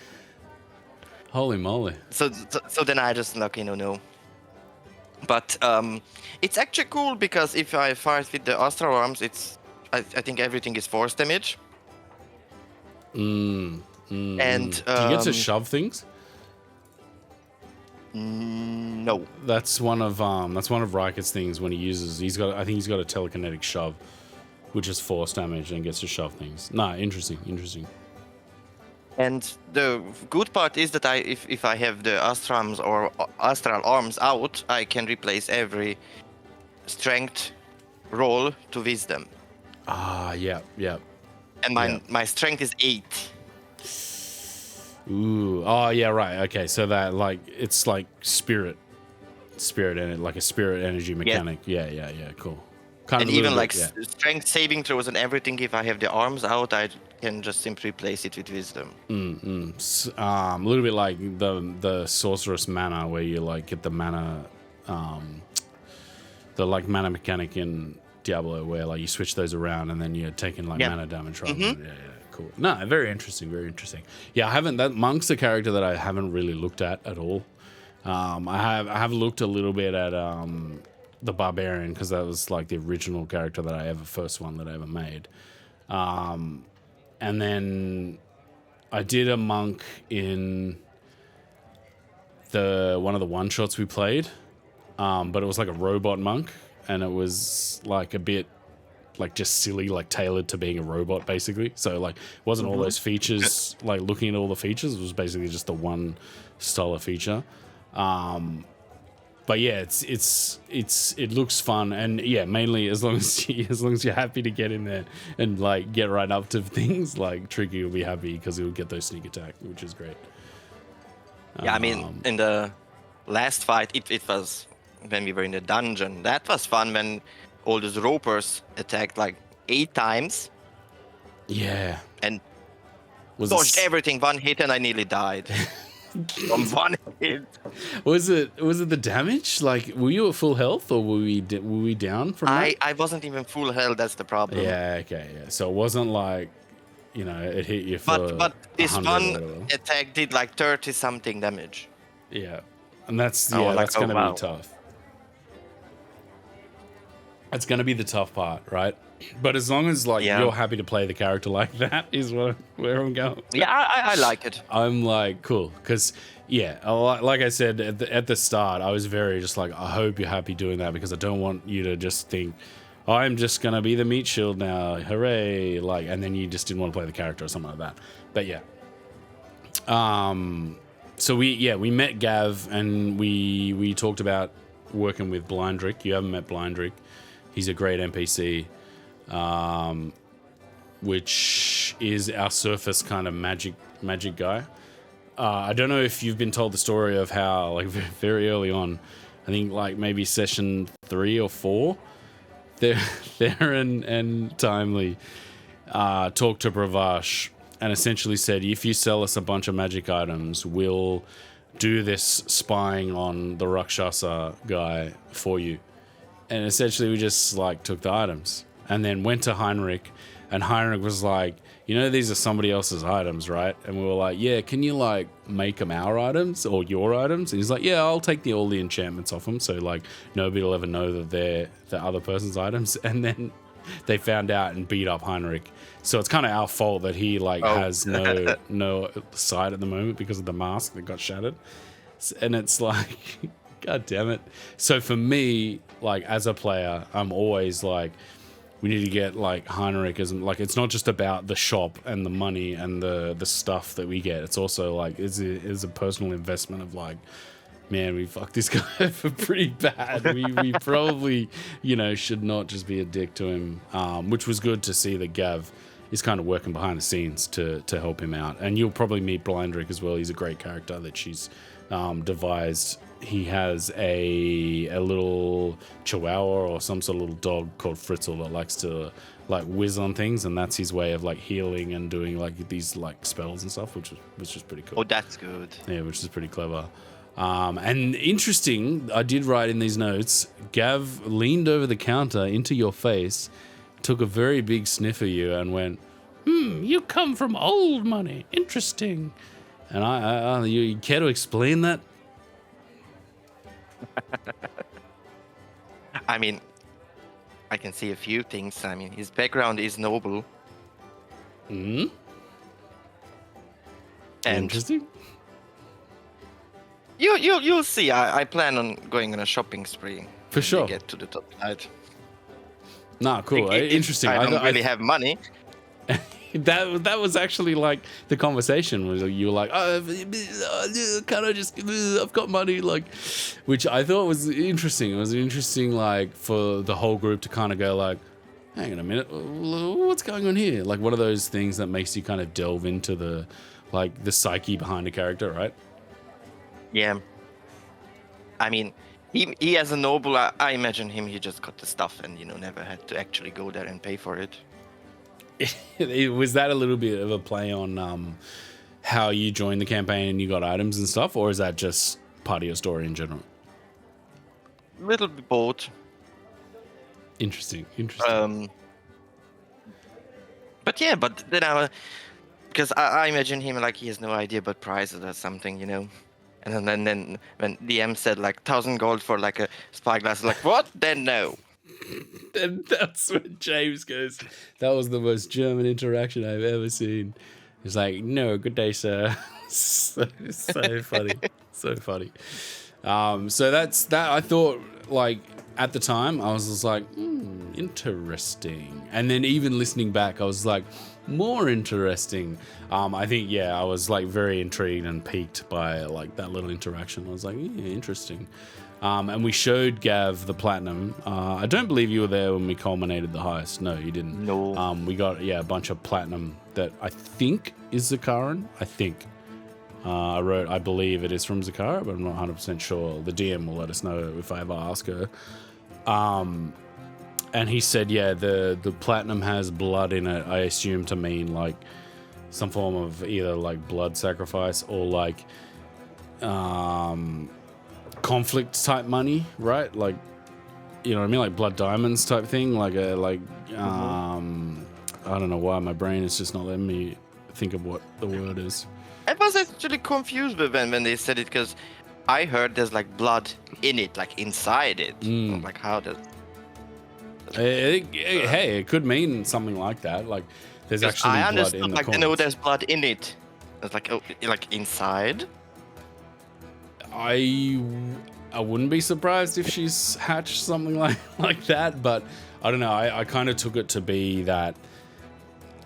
Holy moly. So then I just, like, no. But it's actually cool because if I fight with the Astral Arms, I think everything is force damage. And do you get to shove things? No. That's one of Riket's things when I think he's got a telekinetic shove, which is force damage and gets to shove things. Nah, interesting. And the good part is that if I have the Astrals or Astral Arms out, I can replace every strength roll to wisdom. Yeah. And my strength is 8. Ooh. Oh, yeah, right. Okay, so that like it's like spirit and like a spirit energy mechanic. Yeah. Cool. Kind and even like strength saving throws and everything, if I have the arms out, I can just simply replace it with wisdom. A little bit like the sorceress mana, where you like get the mana, the like mana mechanic in Diablo, where like you switch those around and then you're taking like mana damage. Yeah, cool. No, very interesting. Yeah, that monk's a character that I haven't really looked at all. I have looked a little bit at the barbarian, because that was like the original character that first one that I ever made. And then I did a monk in one of the one shots we played, but it was like a robot monk, and it was like a bit like just silly, like tailored to being a robot basically. So like it wasn't all those features like looking at all the features, it was basically just the one stellar feature. But yeah, it looks fun, and yeah, mainly as long as you're happy to get in there and like get right up to things, like Tricky will be happy because he'll get those sneak attack, which is great. Yeah, I mean, in the last fight, it was when we were in the dungeon. That was fun when all those ropers attacked like 8 times. Yeah, and dodged everything, one hit, and I nearly died. From one hit. Was it the damage? Like, were you at full health, or were we down from that? I wasn't even full health. That's the problem. Yeah. Okay. Yeah. So it wasn't like, it hit you for. But this one attack did like 30 something damage. Yeah, and that's gonna be tough. That's gonna be the tough part, right? But as long as you're happy to play the character like that is where I'm going. Yeah, I like it. I'm like, cool, because like I said at the start, I was very just like, I hope you're happy doing that, because I don't want you to just think, I'm just gonna be the meat shield now, hooray! Like, and then you just didn't want to play the character or something like that. But yeah, so we met Gav, and we talked about working with Blindrick. You haven't met Blindrick. He's a great NPC. Which is our surface kind of magic guy. I don't know if you've been told the story of how, like, very early on, I think like maybe session 3 or 4, Theron and Timely talked to Bravash and essentially said, if you sell us a bunch of magic items, we'll do this spying on the Rakshasa guy for you. And essentially we just like took the items and then went to Heinrich, and Heinrich was like, these are somebody else's items, right? And we were like, yeah, can you like make them our items or your items? And he's like, yeah, I'll take all the enchantments off them, so like nobody will ever know that they're the other person's items. And then they found out and beat up Heinrich. So it's kind of our fault that he has no sight at the moment because of the mask that got shattered. And it's like, God damn it. So for me, like as a player, I'm always like, we need to get like Heinrich as like, it's not just about the shop and the money and the stuff that we get. It's also like it's a personal investment of like, man, we fucked this guy for pretty bad. We probably should not just be a dick to him. Which was good to see that Gav is kind of working behind the scenes to help him out. And you'll probably meet Blindrick as well. He's a great character that she's devised. He has a little chihuahua or some sort of little dog called Fritzl that likes to like whiz on things, and that's his way of like healing and doing like these like spells and stuff, which is pretty cool. Oh, that's good. Yeah, which is pretty clever. And interesting, I did write in these notes, Gav leaned over the counter into your face, took a very big sniff of you and went, you come from old money. Interesting. And you care to explain that? I mean, I can see a few things. I mean, his background is noble. And interesting. You'll see. I plan on going on a shopping spree. For sure. To get to the top side. Nah, cool. Interesting. I don't really have money. That was actually like the conversation was you were like, can I just, I've got money, like, which I thought was interesting. It was interesting, like, for the whole group to kind of go like, hang on a minute, what's going on here? Like one of those things that makes you kind of delve into the psyche behind a character, right? Yeah. I mean, he as a noble, I imagine he just got the stuff and never had to actually go there and pay for it. Was that a little bit of a play on how you joined the campaign and you got items and stuff, or is that just part of your story in general? Little bit both. Interesting. But then because I imagine him like he has no idea about prices or something, And then when DM said like 1,000 gold for like a spyglass, like what? Then no. And that's when James goes, that was the most German interaction I've ever seen. He's like, no, good day, sir. so funny. So funny. So that's that. I thought, like, at the time, I was just like, interesting. And then even listening back, I was like, more interesting. I think, I was like very intrigued and piqued by like that little interaction. I was like, yeah, interesting. And we showed Gav the platinum. I don't believe you were there when we culminated the heist. No, you didn't. No. We got, a bunch of platinum that I think is Zakaran. I think. I believe it is from Zakara, but I'm not 100% sure. The DM will let us know if I ever ask her. And he said, the platinum has blood in it. I assume to mean like some form of either like blood sacrifice or like conflict type money, right? Like, you know what I mean? Like blood diamonds type thing. Like I don't know why my brain is just not letting me think of what the word is. I was actually confused when they said it because I heard there's like blood in it, like inside it. I'm like, how does? Hey, it could mean something like that. Like there's actually I blood in the like, coins. I know there's blood in it. It's like, like inside. I wouldn't be surprised if she's hatched something like that, but I don't know. I kind of took it to be that.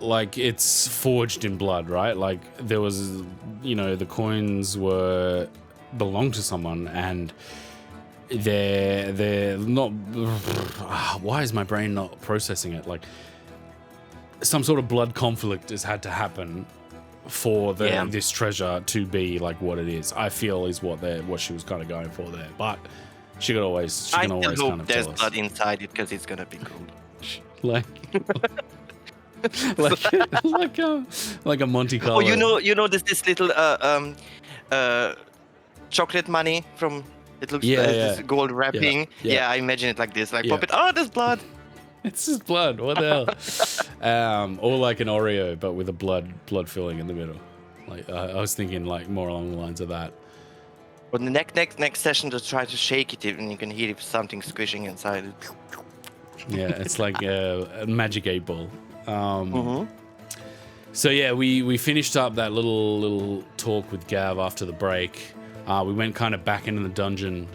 Like it's forged in blood, right? Like there was, the coins belong to someone, and they're not. Why is my brain not processing it? Like some sort of blood conflict has had to happen for this treasure to be like what it is. I feel is what she was kind of going for there, but she can always I kind of hope there's tell us. blood inside it because it's gonna be cool. Like. like a Monte Carlo. Oh, you know this little chocolate money from it looks this gold wrapping. Yeah, I imagine it like this. Like pop it. Oh, there's blood. It's just blood. What the hell? Or like an Oreo, but with a blood filling in the middle. Like I was thinking like more along the lines of that. But the next session, just try to shake it, and you can hear if something squishing inside it. Yeah, it's like a magic 8-ball. So we finished up that little talk with Gav after the break. We went kind of back into the dungeon,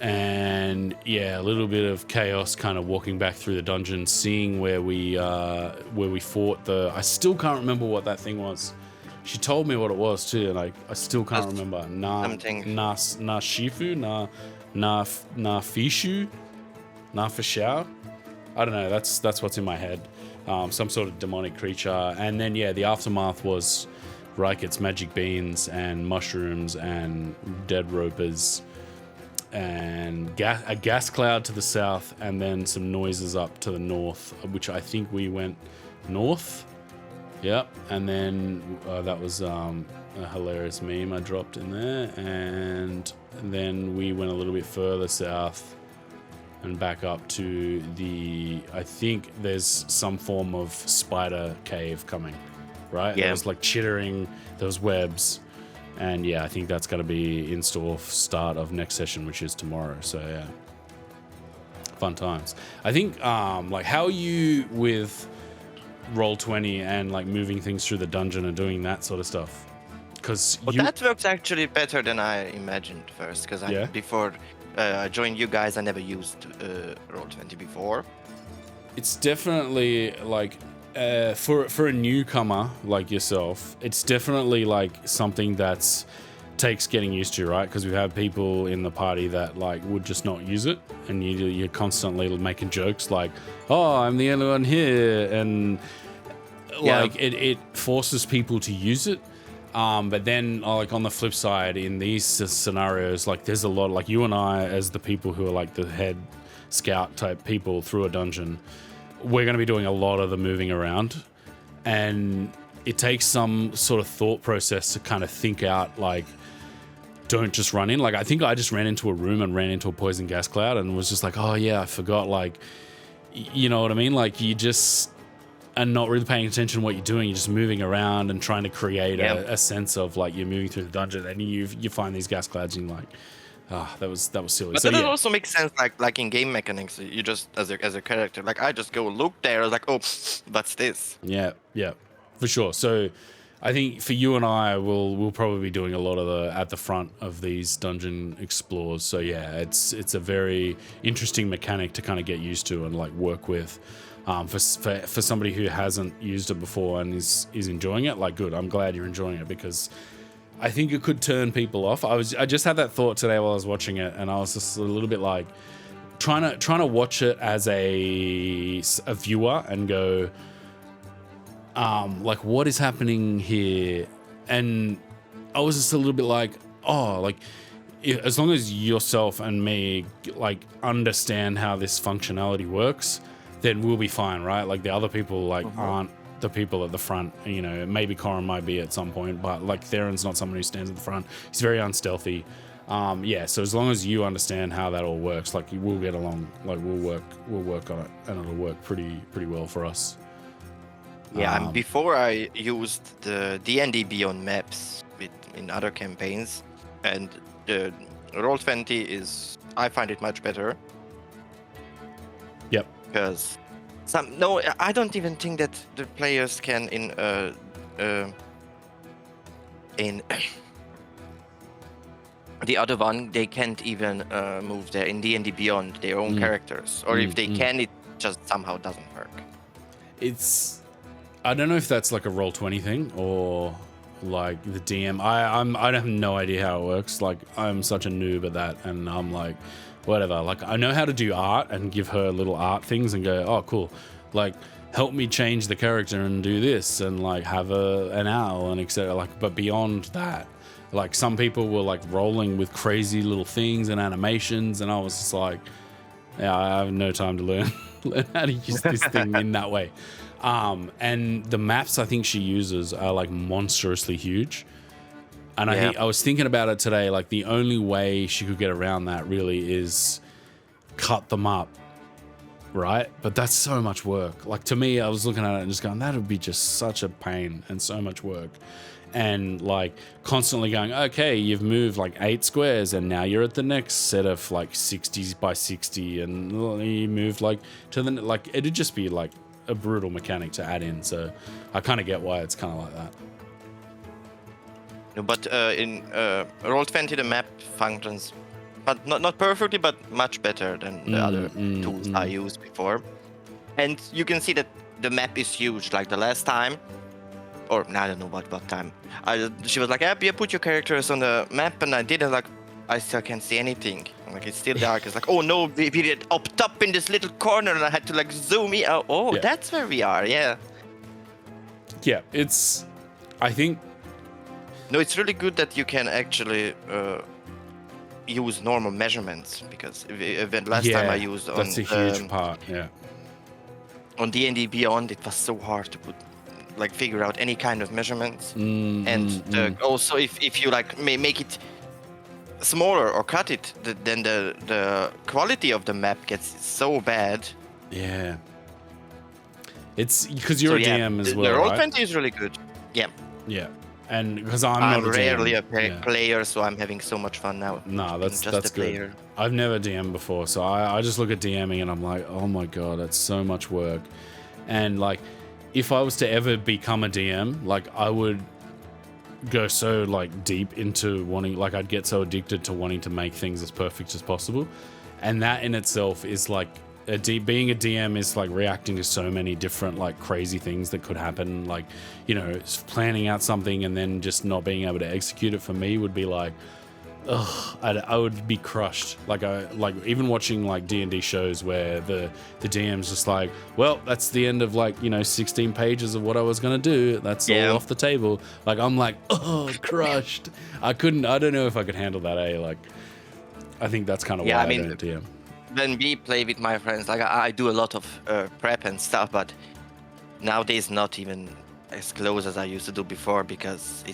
and a little bit of chaos kind of walking back through the dungeon, seeing where we fought I still can't remember what that thing was. She told me what it was too, and I still can't remember. Nashifu, Nafishu, Nafishao. I don't know. That's what's in my head. Some sort of demonic creature. And then, the aftermath was Ryket's magic beans and mushrooms and dead ropers and a gas cloud to the south, and then some noises up to the north, which I think we went north. Yep. And then that was a hilarious meme I dropped in there. And then we went a little bit further south and back up to I think there's some form of spider cave coming, right? Yeah. There was like chittering, there was webs, and I think that's going to be in store for start of next session, which is tomorrow. So fun times. I think like how are you with Roll20 and like moving things through the dungeon and doing that sort of stuff? Because that works actually better than I imagined first, because before I joined you guys, I never used Roll20 before. It's definitely like for a newcomer like yourself, it's definitely like something that's takes getting used to, right? Because we've had people in the party that like would just not use it, and you're constantly making jokes like, "Oh, I'm the only one here," and like it forces people to use it. But then, like on the flip side, in these scenarios, like there's a lot, like you and I, as the people who are like the head scout type people through a dungeon, we're going to be doing a lot of the moving around, and it takes some sort of thought process to kind of think out, like, don't just run in. Like, I think I just ran into a room and ran into a poison gas cloud and was just like, oh yeah, I forgot. Like, you know what I mean? Like, you just are not really paying attention to what you're doing. You're just moving around and trying to create a sense of like you're moving through the dungeon, and you find these gas clouds and you're like, that was silly. But so, it also makes sense, like in game mechanics, you just as a character, like I just go look there, I was like, oh, what's this? Yeah, for sure. So I think for you and I, we'll probably be doing a lot of the at the front of these dungeon explores. So yeah, it's a very interesting mechanic to kind of get used to and like work with. For somebody who hasn't used it before and is enjoying it, like good. I'm glad you're enjoying it because I think it could turn people off. I just had that thought today while I was watching it, and I was just a little bit like trying to watch it as a viewer and go. Like what is happening here? And I was just a little bit like, oh, like as long as yourself and me like understand how this functionality works, then we'll be fine, right? Like the other people like aren't the people at the front. You know, maybe Corin might be at some point, but like Theron's not someone who stands at the front. He's very unstealthy. Yeah, so as long as you understand how that all works, like we'll get along. Like we'll work on it, and it'll work pretty well for us. Yeah, and before I used the D&D Beyond maps in other campaigns, and the Roll20 is, I find it much better. Yep. Because I don't even think that the players can in the other one, they can't even move there in D&D Beyond their own characters, or if they can, it just somehow doesn't work. I don't know if that's like a Roll20 thing or like the DM. I have no idea how it works. Like I'm such a noob at that, and I'm like, whatever. Like I know how to do art and give her little art things and go, oh cool. Like help me change the character and do this and like have an owl and etc. Like, but beyond that, like some people were like rolling with crazy little things and animations, and I was just like, yeah, I have no time to learn how to use this thing in that way. And the maps I think she uses are like monstrously huge. And I was thinking about it today, like the only way she could get around that really is cut them up, right? But that's so much work. Like to me, I was looking at it and just going, that would be just such a pain and so much work. And like constantly going, okay, you've moved like 8 squares and now you're at the next set of like 60 by 60 and you moved like to the, like it'd just be like a brutal mechanic to add in. So I kind of get why it's kind of like that. No, but in Roll20 the map functions, but not perfectly, but much better than the other tools I used before. And you can see that the map is huge. Like the last time, or I don't know what time, she was like, yeah, put your characters on the map, and I didn't, like, I still can't see anything. Like it's still dark. It's like, oh no, we did up top in this little corner, and I had to like zoom in. Oh, that's where we are. Yeah. Yeah, it's. I think. No, it's really good that you can actually use normal measurements, because last time I used on that's a huge part. Yeah. On D&D Beyond, it was so hard to figure out any kind of measurements, and also if you like make it smaller or cut it, then the quality of the map gets so bad. Yeah. It's because you're a DM as well, the right? Roll20 is really good. Yeah. Yeah. And because I'm not a rarely DM. a player, so I'm having so much fun now. No, that's good. Player. I've never DM'd before, so I just look at DMing and I'm like, oh my god, that's so much work. And like, if I was to ever become a DM, like I would go so like deep into wanting, like I'd get so addicted to wanting to make things as perfect as possible, and that in itself is like being a DM is like reacting to so many different like crazy things that could happen. Like, you know, planning out something and then just not being able to execute it for me would be like, ugh, I would be crushed. Like even watching like D&D shows where the DM's just like, well, that's the end of like, you know, 16 pages of what I was gonna do. That's all off the table. Like I'm like, oh, crushed. I don't know if I could handle that. Like, I think that's kind of why I don't DM. When we play with my friends, like I do a lot of prep and stuff, but nowadays not even as close as I used to do before, because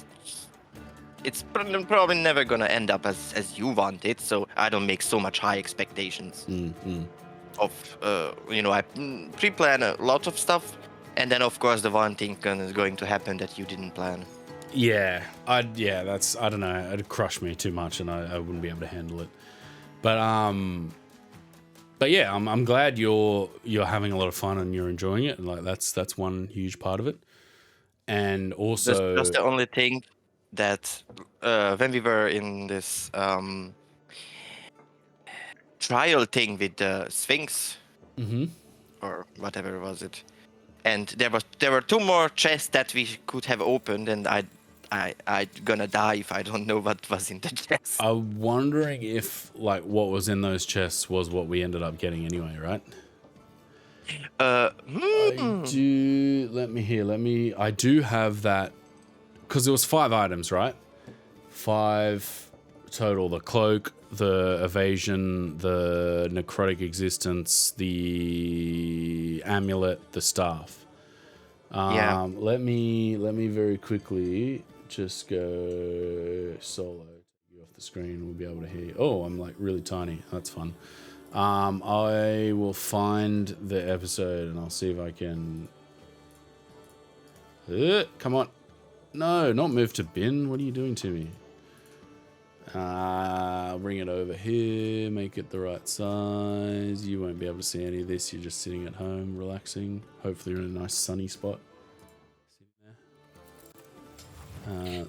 it's probably never gonna end up as you want it. So I don't make so much high expectations of you know, I pre-plan a lot of stuff, and then of course the one thing is going to happen that you didn't plan. Yeah, I don't know, it'd crush me too much, and I wouldn't be able to handle it. But yeah, I'm glad you're having a lot of fun and you're enjoying it, and like that's one huge part of it. And That's also, just the only thing that when we were in this trial thing with the Sphinx or whatever was it, and there were 2 more chests that we could have opened, and I'd gonna die if I don't know what was in the chest. I'm wondering if like what was in those chests was what we ended up getting anyway, right? I do have that because there was 5 items, right? 5 total: the cloak, the evasion, the necrotic existence, the amulet, the staff. Yeah. Let me very quickly just go solo. Take you off the screen. We'll be able to hear you. Oh, I'm like really tiny. That's fun. I will find the episode and I'll see if I can. Come on. No, not move to bin. What are you doing to me? I'll bring it over here, make it the right size. You won't be able to see any of this. You're just sitting at home, relaxing. Hopefully you're in a nice sunny spot.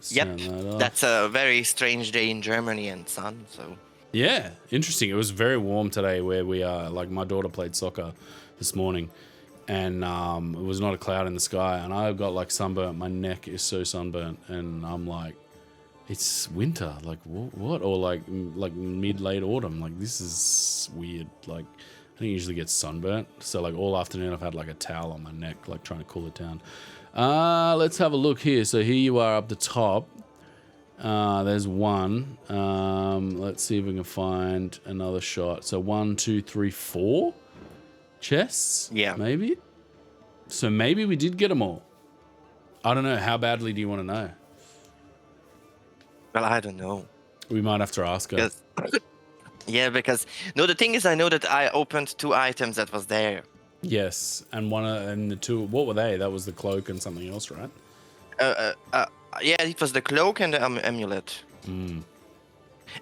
Yep. That's a very strange day in Germany and sun, so. Yeah, interesting. It was very warm today where we are. Like my daughter played soccer this morning and it was not a cloud in the sky and I got like sunburnt. My neck is so sunburnt and I'm like, it's winter. Like what? Or like mid-late autumn. Like this is weird. Like I don't usually get sunburnt. So like all afternoon I've had like a towel on my neck, like trying to cool it down. Let's have a look here. So here you are up the top. There's one. Let's see if we can find another shot. So 1, 2, 3, 4 chests. Yeah. Maybe. So maybe we did get them all. I don't know. How badly do you want to know? Well, I don't know. We might have to ask her. Yeah, because no, the thing is, I know that I opened 2 items that was there. Yes, and the 2. What were they? That was the cloak and something else, right? Yeah, it was the cloak and the amulet. And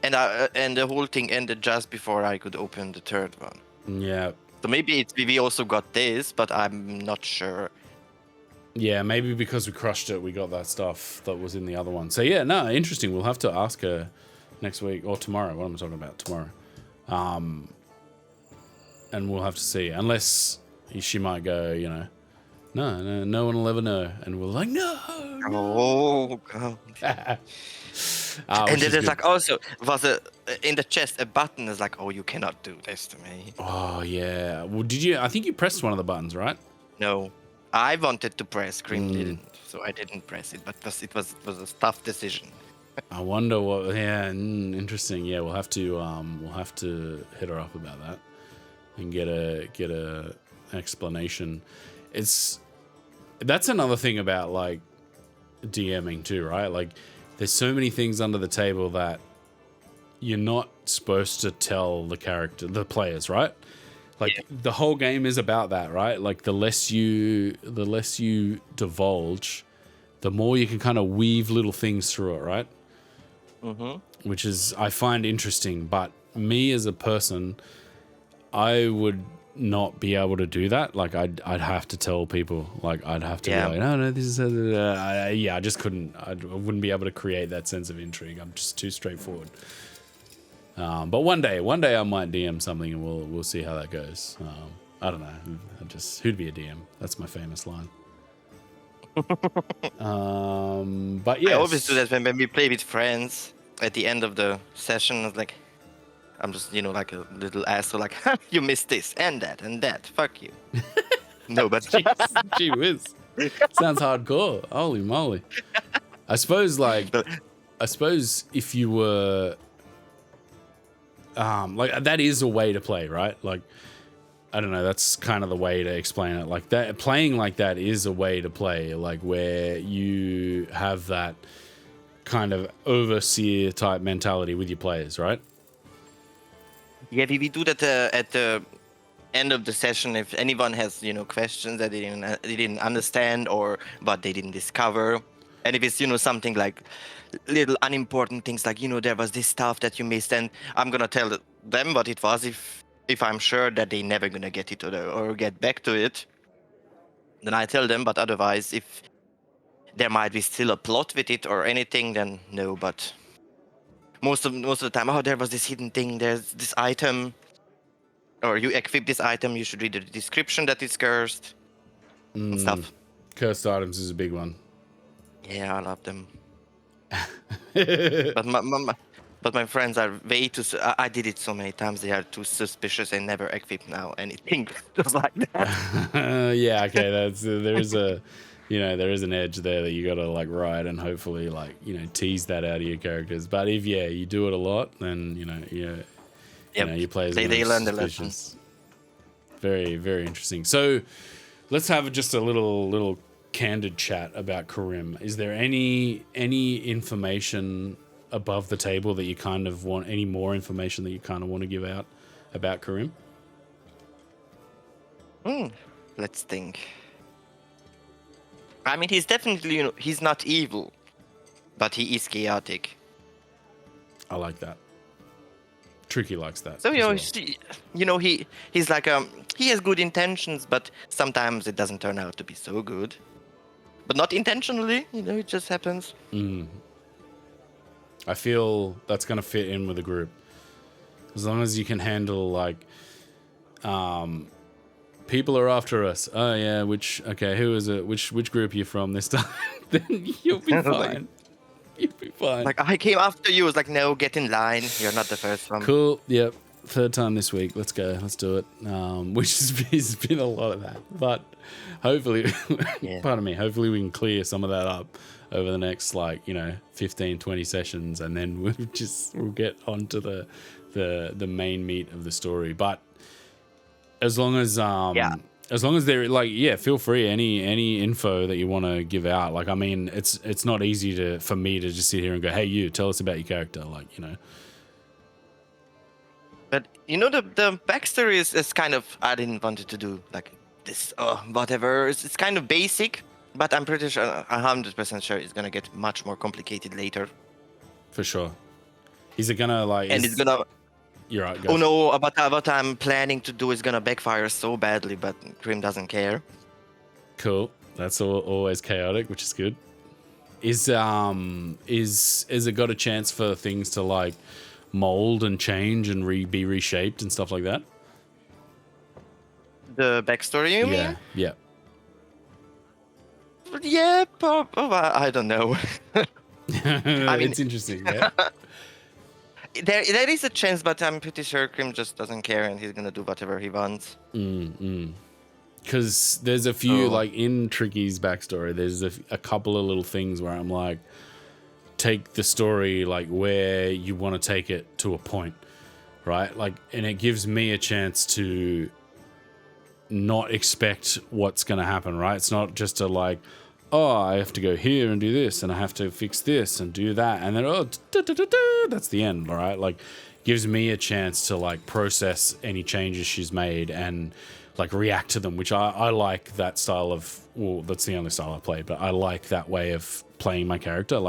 the whole thing ended just before I could open the 3rd one. Yeah. So maybe we also got this, but I'm not sure. Yeah, maybe because we crushed it, we got that stuff that was in the other one. So yeah, no, interesting. We'll have to ask her next week or tomorrow. What am I talking about? Tomorrow. And we'll have to see. Unless she might go, no one will ever know. And we're like, no. Oh, God. And then there's like also was in the chest a button is like, oh, you cannot do this to me. Oh yeah. Well, I think you pressed one of the buttons, right? No, I wanted to press. Grim didn't, so I didn't press it. But it was a tough decision. I wonder what. Yeah, interesting. Yeah, we'll have to hit her up about that and get a explanation. That's another thing about like DMing too, right? Like there's so many things under the table that you're not supposed to tell the players, right? Like the whole game is about that, right? Like the less you divulge, the more you can kind of weave little things through it, right? Which is I find interesting. But me as a person, I would not be able to do that. Like I'd have to tell people. Like I'd have to be like, no, this is I just couldn't. I wouldn't be able to create that sense of intrigue. I'm just too straightforward. But one day I might DM something and we'll see how that goes. I don't know. Who'd be a DM? That's my famous line. But yeah, I always do that when we play with friends. At the end of the session, it's like I'm just like a little asshole. Like you missed this and that and that. Fuck you. No, but gee whiz, sounds hardcore. Holy moly! I suppose if you were like that is a way to play, right? Like I don't know, that's kind of the way to explain it. Like that, playing like that is a way to play, like where you have that kind of overseer type mentality with your players, right? Yeah, we do that at the end of the session. If anyone has questions that they didn't understand or but they didn't discover, and if it's something like little unimportant things like there was this stuff that you missed, and I'm gonna tell them what it was if I'm sure that they never gonna get it or get back to it, then I tell them. But otherwise, if there might be still a plot with it or anything, then no. But most of the time, oh, there was this hidden thing. There's this item, or you equip this item. You should read the description that it's cursed and stuff. Cursed items is a big one. Yeah, I love them. But my friends are way too. I did it so many times. They are too suspicious and never equip now anything just like that. Yeah, okay. That's there is a, there is an edge there that you got to like ride and hopefully like tease that out of your characters. But if you do it a lot, then your players they learn the lesson. Very, very interesting. So let's have just a little candid chat about Karim. Is there any information above the table that you kind of want, any more information that you kind of want to give out about Karim? Let's think. I mean, he's definitely, he's not evil, but he is chaotic. I like that. Tricky likes that. So he's like he has good intentions, but sometimes it doesn't turn out to be so good. But not intentionally, it just happens. I feel that's gonna fit in with the group. As long as you can handle like people are after us. Oh yeah, who is it? Which group are you from this time? Then you'll be fine. You'll be fine. Like, I came after you. It's like, no, get in line. You're not the first one. Cool. Yep. Third time this week. Let's go. Let's do it. Which has been a lot of that. But hopefully, pardon me, hopefully we can clear some of that up over the next 15, 20 sessions, and then we'll get onto the main meat of the story. But as long as they're feel free, any info that you want to give out. Like, I mean, it's not easy for me to just sit here and go, hey, you tell us about your character. But the backstory is kind of, I didn't want it to do like this whatever. It's kind of basic, but I'm pretty sure 100% sure it's gonna get much more complicated later. For sure. Is it gonna it's gonna. You're right. Oh no! What I'm planning to do is gonna backfire so badly, but Grim doesn't care. Cool. That's always chaotic, which is good. Is it got a chance for things to mold and change and be reshaped and stuff like that? The backstory, you mean? Yeah. Yeah, I don't know. I mean, it's interesting. Yeah. There is a chance, but I'm pretty sure Grim just doesn't care and he's gonna do whatever he wants. Because there's a few, in Tricky's backstory, there's a couple of little things where I'm like, take the story where you want to take it to a point, right? And it gives me a chance to not expect what's going to happen, right? It's not just I have to go here and do this, and I have to fix this and do that, and then that's the end, all right? Gives me a chance to process any changes she's made and react to them, which I like that style of. Well, that's the only style I play, but I like that way of playing my character,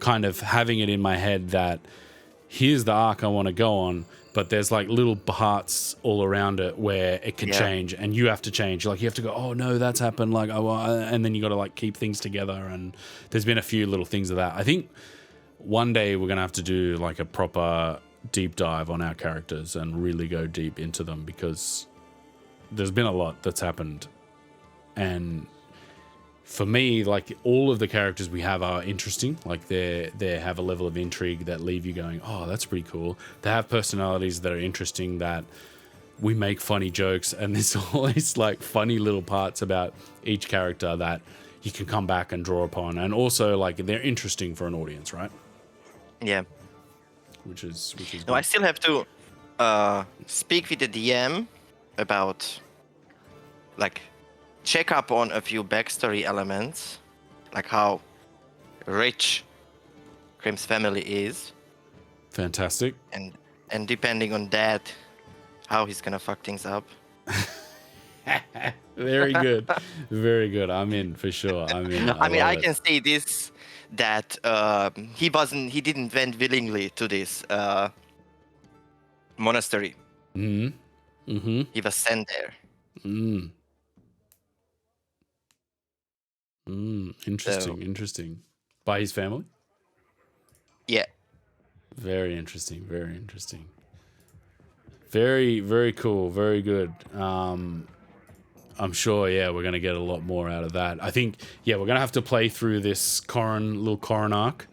kind of having it in my head that here's the arc I want to go on, but there's little parts all around it where it can change, and you have to change. You have to go, oh no, that's happened. And then you got to keep things together. And there's been a few little things of that. I think one day we're gonna have to do a proper deep dive on our characters and really go deep into them, because there's been a lot that's happened. And for me, all of the characters we have are interesting. They have a level of intrigue that leave you going, oh, that's pretty cool. They have personalities that are interesting, that we make funny jokes, and there's always funny little parts about each character that you can come back and draw upon. And also they're interesting for an audience, right? Yeah. Which is no, I still have to speak with the DM about check up on a few backstory elements, how rich Grim's family is. Fantastic. And depending on that, how he's gonna fuck things up. Very good. Very good. I'm in for sure. I'm in. I can say this, that he didn't went willingly to this monastery. He was sent there. Interesting, So interesting. By his family? yeah. Very interesting, very interesting. Very, very cool, very good. I'm sure, yeah, we're going to get a lot more out of that. I think, yeah, we're going to have to play through this little Corrin arc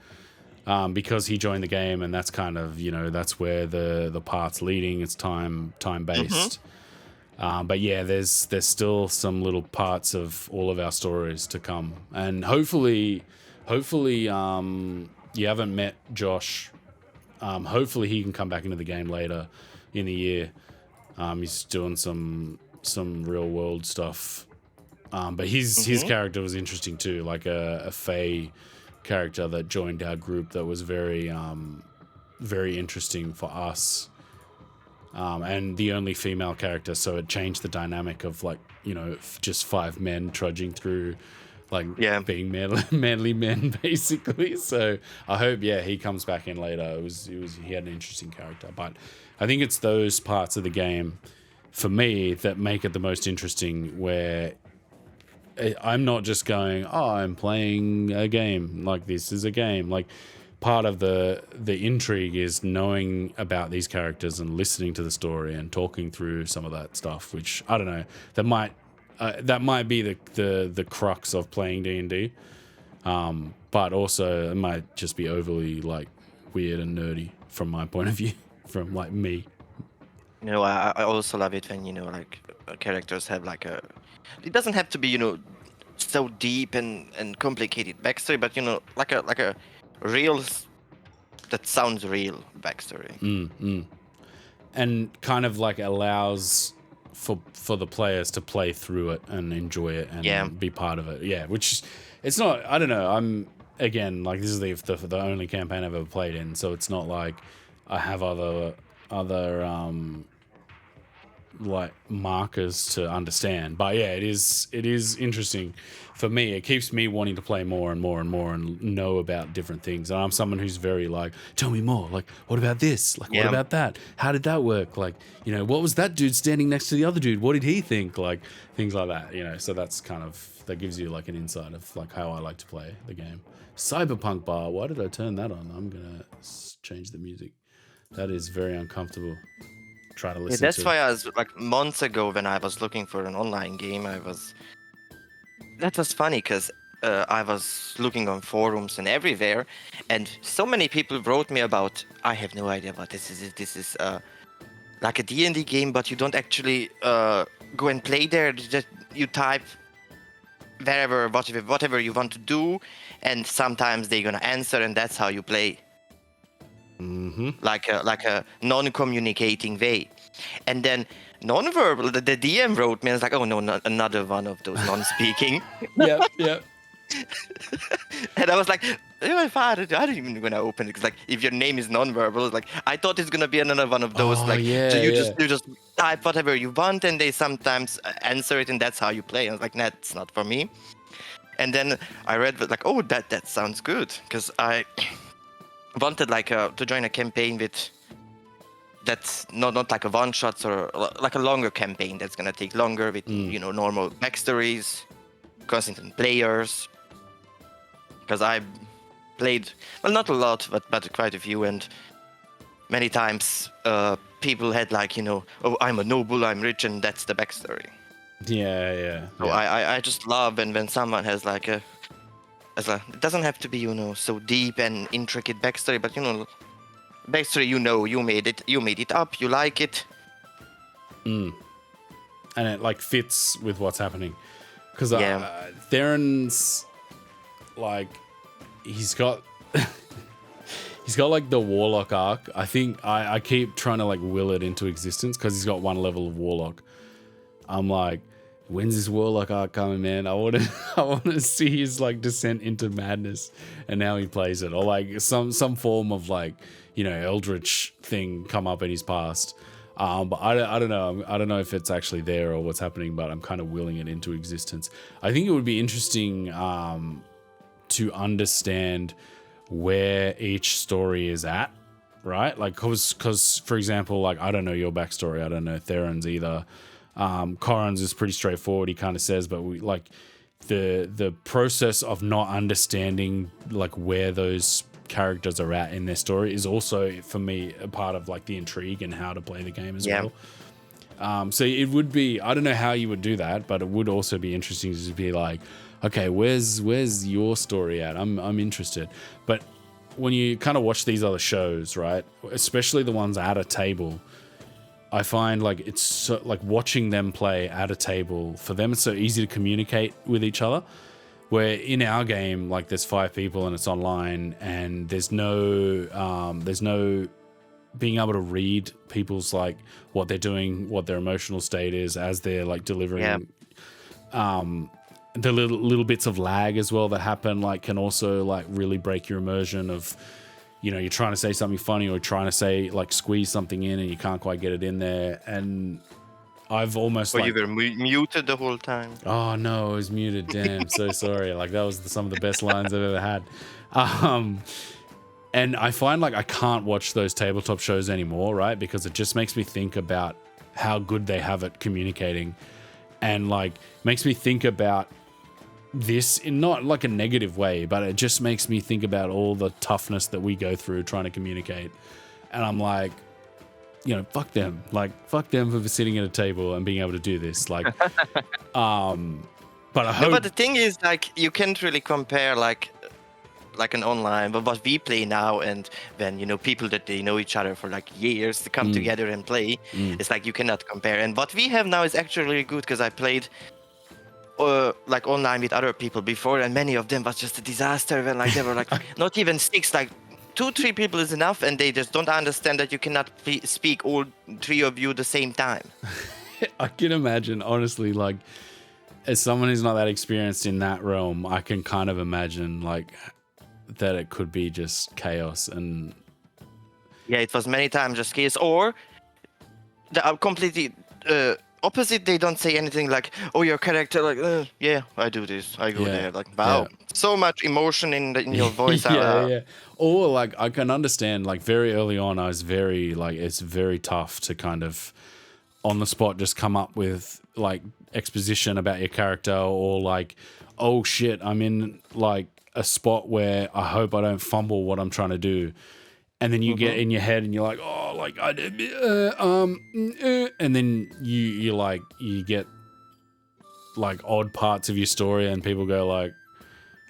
because he joined the game, and that's kind of, that's where the part's leading. It's time based. But yeah, there's still some little parts of all of our stories to come, and hopefully, you haven't met Josh. Hopefully, he can come back into the game later in the year. He's doing some real world stuff, but his character was interesting too, like a Fae character that joined our group that was very very interesting for us. And the only female character, so it changed the dynamic of like, just 5 men trudging through, like being manly men basically. So I hope, he comes back in later. He had an interesting character, but I think it's those parts of the game for me that make it the most interesting, where I'm not just going, I'm playing a game, like this is a game. Like, part of the intrigue is knowing about these characters and listening to the story and talking through some of that stuff, which I don't know, that might be the crux of playing D&D, but also it might just be overly like weird and nerdy from my point of view, from like me. I also love it when like characters have like it doesn't have to be so deep and complicated backstory, but like a real, that sounds real backstory. And kind of like allows for the players to play through it and enjoy it and be part of it. Which it's not, I don't know, I'm again, like, this is the only campaign I've ever played in, so it's not like I have other like markers to understand. But yeah, it is interesting for me. It keeps me wanting to play more and more and more and know about different things. And I'm someone who's very like, tell me more. Like, what about this? Like, what about that? How did that work? Like, what was that dude standing next to the other dude? What did he think? Like, things like that, so that's kind of, that gives you like an insight of like how I like to play the game. Cyberpunk bar. Why did I turn that on? I'm going to change the music. That is very uncomfortable. Try to listen that's why I was like, months ago when I was looking for an online game, that was funny because I was looking on forums and everywhere, and so many people wrote me about, I have no idea what this is. This is like a D&D game, but you don't actually go and play there. Just you type wherever, whatever you want to do, and sometimes they're gonna answer, and that's how you play. Like a non-communicating way. And then non-verbal, the DM wrote me, and it's like, oh no, another one of those non-speaking. Yeah. And I was like, I didn't even gonna open it, because like, if your name is non-verbal, like, I thought it's gonna be another one of those. So you just type whatever you want, and they sometimes answer it, and that's how you play. And I was like, that's not for me. And then I read like, oh, that sounds good, because I wanted like to join a campaign with that's not like a one shot, or like a longer campaign that's gonna take longer with normal backstories, consistent players, because I played, well, not a lot, but quite a few, and many times people had like, oh, I'm a noble, I'm rich, and that's the backstory. So I just love when someone has like it doesn't have to be so deep and intricate backstory, but backstory, you made it up, you like it, and it like fits with what's happening, because Theron's like, he's got like the warlock arc. I think I keep trying to like will it into existence because he's got one level of warlock. I'm like, when's this warlock arc coming, man? I want to see his like descent into madness and how he plays it, or like some form of like eldritch thing come up in his past. But I don't know. I don't know if it's actually there or what's happening, but I'm kind of willing it into existence. I think it would be interesting to understand where each story is at, right? Like, cause for example, like, I don't know your backstory. I don't know Theron's either. Corrin's is pretty straightforward. He kind of says, but we like, the process of not understanding like where those characters are at in their story is also for me a part of like the intrigue and how to play the game as well. So it would be, I don't know how you would do that, but it would also be interesting to just be like, okay, where's your story at? I'm interested. But when you kind of watch these other shows, right, especially the ones at a table, I find like it's so, like watching them play at a table, for them it's so easy to communicate with each other. Where in our game, like there's 5 people and it's online, and there's no being able to read people's like what they're doing, what their emotional state is as they're like delivering. The little bits of lag as well that happen like can also like really break your immersion of, you know, you're trying to say something funny or trying to say like squeeze something in and you can't quite get it in there. And I've almost you were muted the whole time. Oh no, I was muted. Damn, so sorry. Like that was some of the best lines I've ever had. And I find like I can't watch those tabletop shows anymore, right? Because it just makes me think about how good they have at communicating, and like makes me think about this in not like a negative way, but it just makes me think about all the toughness that we go through trying to communicate. And I'm like, you know, fuck them. Like, fuck them for sitting at a table and being able to do this. Like, but I hope. But the thing is, like, you can't really compare like an online, but what we play now, and when, you know, people that they know each other for like years to come together and play, it's like you cannot compare. And what we have now is actually really good, because I played like online with other people before, and many of them was just a disaster. When like they were like not even 6, like 2-3 people is enough, and they just don't understand that you cannot speak all 3 of you at the same time. I can imagine, honestly, like as someone who's not that experienced in that realm, I can kind of imagine like that it could be just chaos. And yeah, it was many times just chaos, or the completely opposite. They don't say anything like, oh, your character like, yeah, I do this, I go there, like, wow, so much emotion in your voice. yeah. Or like I can understand like very early on I was very like, it's very tough to kind of on the spot just come up with like exposition about your character, or like, oh shit, I'm in like a spot where I hope I don't fumble what I'm trying to do. And then you get in your head and you're like, oh, like I did, and then you get like odd parts of your story, and people go like,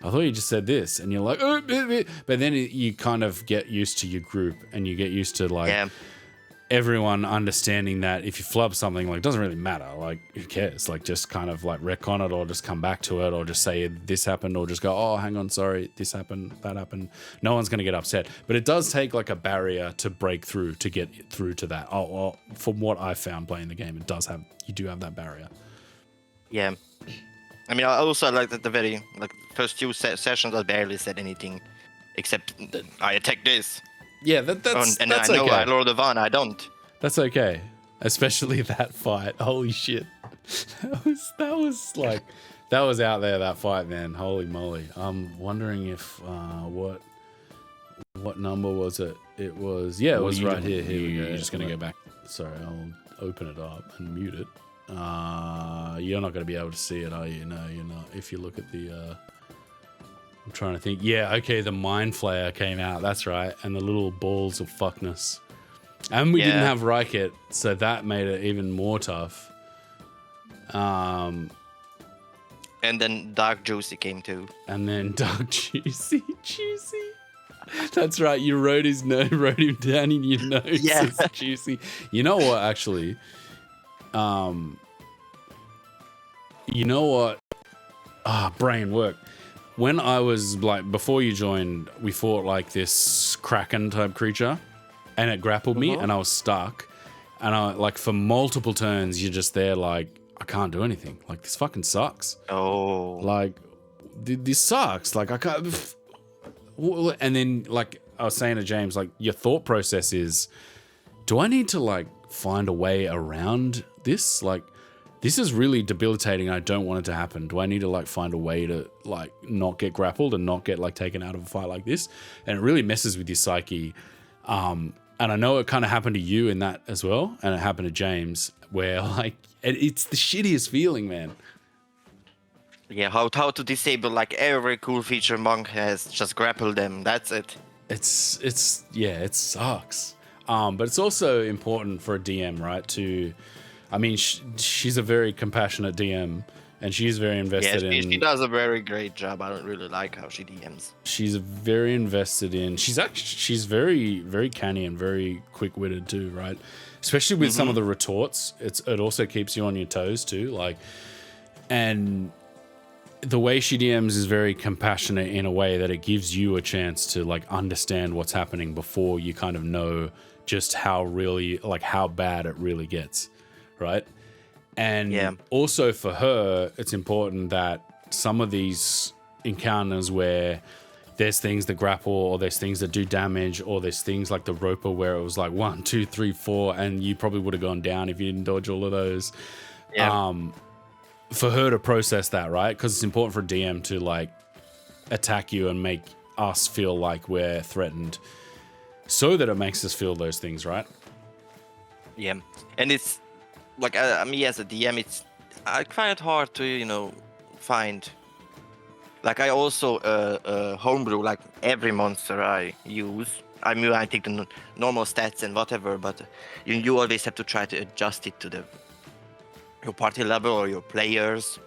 I thought you just said this, and you're like, but then you kind of get used to your group, and you get used to like everyone understanding that if you flub something, like it doesn't really matter, like who cares, like just kind of like retcon it, or just come back to it, or just say this happened, or just go, oh hang on, sorry, this happened, that happened. No one's going to get upset, but it does take like a barrier to break through to get through to that. From what I found playing the game, you do have that barrier. Yeah, I mean, I also like that the very like first few sessions I barely said anything except I attack this. Yeah, that's and that's I know okay. I roll the one, I don't. That's okay, especially that fight. Holy shit, that was out there, that fight, man. Holy moly! I'm wondering if what number was it? It was it was right here. Here we go. You're just gonna go back. Sorry, I'll open it up and mute it. You're not gonna be able to see it, are you? No, you're not. If you look at the I'm trying to think. Yeah, okay, the Mind Flayer came out. That's right. And the little balls of fuckness. And we didn't have Rykit, so that made it even more tough. And then Dark Juicy came too. And then Dark Juicy. That's right. You wrote him down in your notes. Yeah. As Juicy. You know what, actually? You know what? Brain work. When I was like, before you joined, we fought like this Kraken type creature, and it grappled me, and I was stuck. And I like for multiple turns, you're just there like, I can't do anything. Like this fucking sucks. Oh, like this sucks. Like I can't. And then like I was saying to James, like your thought process is, do I need to like find a way around this? Like, this is really debilitating. I don't want it to happen. Do I need to like find a way to like not get grappled and not get like taken out of a fight like this? And it really messes with your psyche. And I know it kind of happened to you in that as well. And it happened to James, where like it's the shittiest feeling, man. Yeah, how to disable like every cool feature Monk has, just grapple them. That's it. It's yeah, it sucks. But it's also important for a DM, right? I mean, she's a very compassionate DM, and she's very Yeah, invested she in. does a very great job. I don't really like how she DMs. She's very invested in. She's very very canny and very quick witted too, right? Especially with some of the retorts. It also keeps you on your toes too, like, and the way she DMs is very compassionate in a way that it gives you a chance to like understand what's happening before you kind of know just how bad it really gets, right? And also for her, it's important that some of these encounters where there's things that grapple or there's things that do damage or there's things like the roper where it was like 1, 2, 3, 4, and you probably would have gone down if you didn't dodge all of those. For her to process that, right? Because it's important for DM to like attack you and make us feel like we're threatened so that it makes us feel those things, right? Yeah, and it's like me as a DM, it's quite hard to find. Like I also homebrew like every monster I use. I mean, I take the normal stats and whatever, but you always have to try to adjust it to your party level or your players.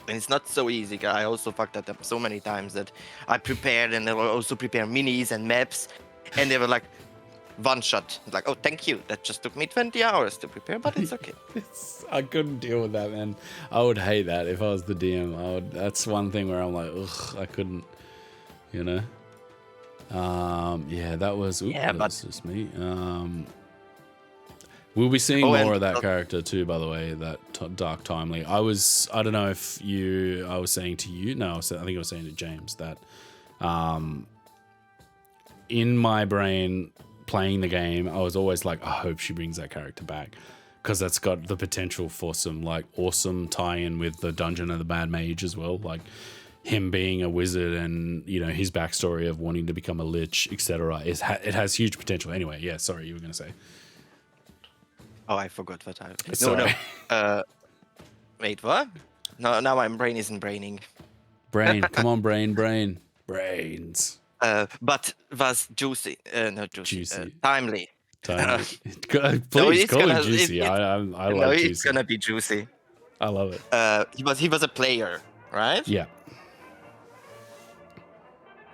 And it's not so easy. I also fucked that up so many times that I prepared and I will also prepare minis and maps, and they were like one shot. Like, oh, thank you. That just took me 20 hours to prepare, but it's okay. I couldn't deal with that, man. I would hate that if I was the DM. That's one thing where I'm like, ugh, I couldn't, you know. Yeah, that was. That was just me. We'll be seeing more of that character too, by the way, that Dark Timely. I don't know if I was saying to you, no, I think I was saying to James that in my brain, playing the game, I was always like, I hope she brings that character back because that's got the potential for some like awesome tie-in with the Dungeon of the Bad Mage as well, like him being a wizard and his backstory of wanting to become a lich, etc. It has huge potential. Anyway, yeah, sorry, you were gonna say. Oh, I forgot what I. No. Wait, what? No, now my brain isn't braining. Brain, come on, brains. But was juicy? Not juicy. Timely. Timely. Please no, call it juicy. I love juicy. It's gonna be juicy. I love it. He was a player, right? Yeah.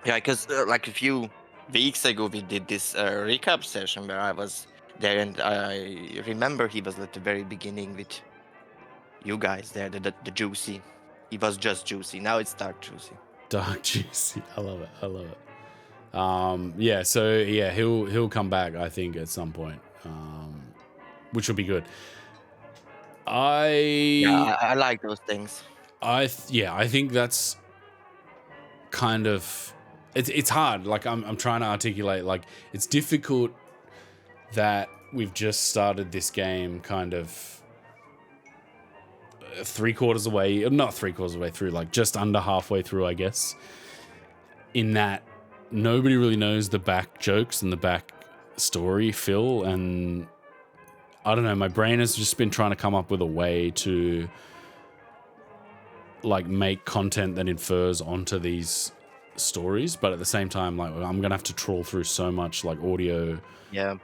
Yeah, because like a few weeks ago we did this recap session where I was there, and I remember he was at the very beginning with you guys there, the juicy. He was just juicy. Now it's dark juicy. Dark juicy. I love it. Yeah. So yeah, he'll come back. I think at some point, which will be good. I like those things. I think that's kind of it's hard. Like I'm trying to articulate. Like it's difficult that we've just started this game kind of 3/4 away, not 3/4 away through, like just under halfway through, I guess, in that nobody really knows the back jokes and the back story, Phil, and I don't know, my brain has just been trying to come up with a way to like make content that infers onto these stories, but at the same time, like I'm gonna have to trawl through so much like audio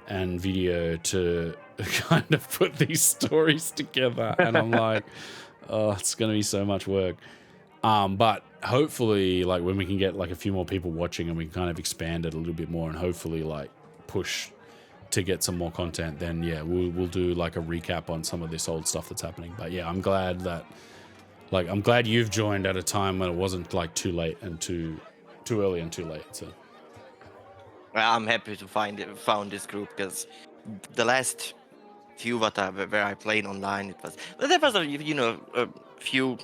and video to kind of put these stories together, and I'm like, oh, it's gonna be so much work. But hopefully, like when we can get like a few more people watching and we can kind of expand it a little bit more and hopefully like push to get some more content, then yeah, we'll do like a recap on some of this old stuff that's happening. But yeah, I'm glad you've joined at a time when it wasn't like too late and too early and too late. So I'm happy to found this group, because the last few where I played online, there was a few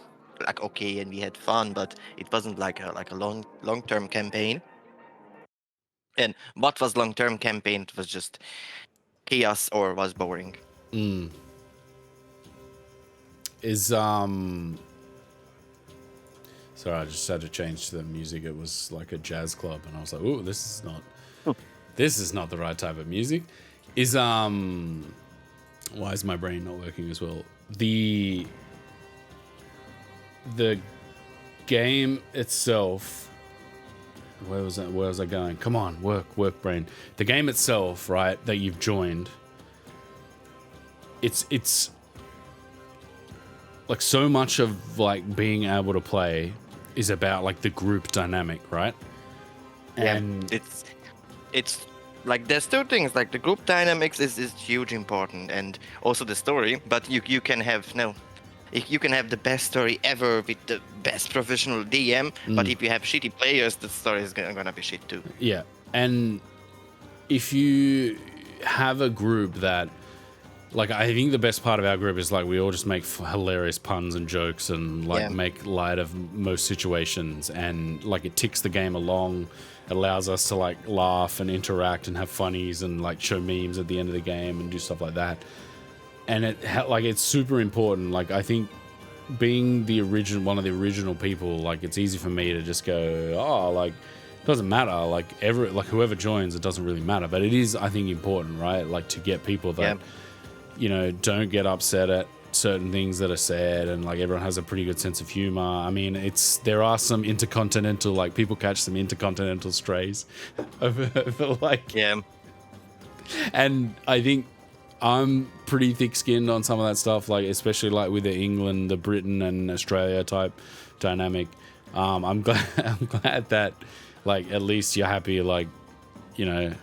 like okay, and we had fun, but it wasn't like a long-term campaign. And what was long-term campaign? It was just chaos or was boring. Sorry, I just had to change the music. It was like a jazz club, and I was like, "Ooh, this is not the right type of music." Why is my brain not working as well? The game itself. Where was I going? Come on, work, brain. The game itself, right, that you've joined. It's like so much of like being able to play is about like the group dynamic, right? And it's like there's two things, like the group dynamics is huge important, and also the story. But you can have you can have the best story ever with the best professional DM, but if you have shitty players, the story is gonna be shit too. Yeah, and if you have a group that, like, I think the best part of our group is like we all just make hilarious puns and jokes and like make light of most situations, and like it ticks the game along. It allows us to like laugh and interact and have funnies and like show memes at the end of the game and do stuff like that. And it's super important. Like, I think being one of the original people, like, it's easy for me to just go, oh, like, it doesn't matter. Like, whoever joins, it doesn't really matter. But it is, I think, important, right? Like, to get people that, you know, don't get upset at certain things that are said, and like everyone has a pretty good sense of humor. I mean, there are some intercontinental, like, people catch some intercontinental strays over like, and I think I'm pretty thick-skinned on some of that stuff, like especially like with the England, the Britain and Australia type dynamic. I'm glad that like at least you're happy, like, you know,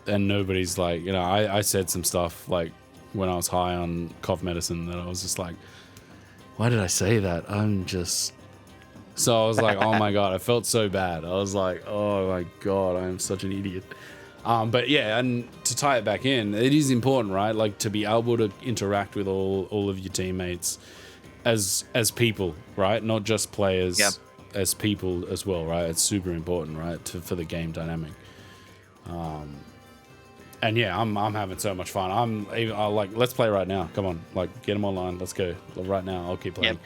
and nobody's like, you know, I said some stuff like when I was high on cough medicine that I was just like, why did I say that? So I was like, oh my God, I felt so bad. I was like, oh my God, I am such an idiot. But yeah, and to tie it back in, it is important, right? Like, to be able to interact with all of your teammates as people, right? Not just players, as people as well, right? It's super important, right? For the game dynamic. And yeah, I'm having so much fun. I'll like, let's play right now. Come on, like, get them online. Let's go right now. I'll keep playing.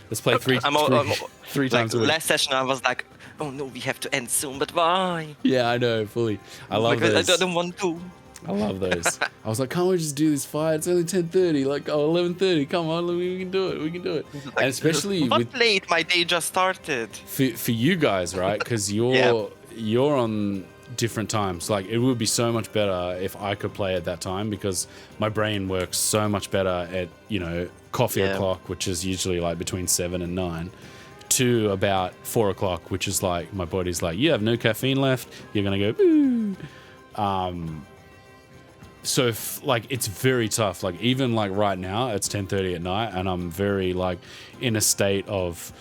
Let's play three times a week. Last session, I was like, oh no, we have to end soon, but why? Yeah, I know, fully. I love those. I don't want to. I love those. I was like, can't we just do this fight? It's only 10:30, like, 11:30. Come on, we can do it. Like, and especially with late, my day just started. For you guys, right? Because you're on different times. Like, it would be so much better if I could play at that time, because my brain works so much better at, you know, coffee o'clock, which is usually like between 7 and 9, to about 4 o'clock, which is like my body's like, you have no caffeine left, you're gonna go boo. So like, it's very tough. Like, even like right now it's 10:30 at night and I'm very like in a state of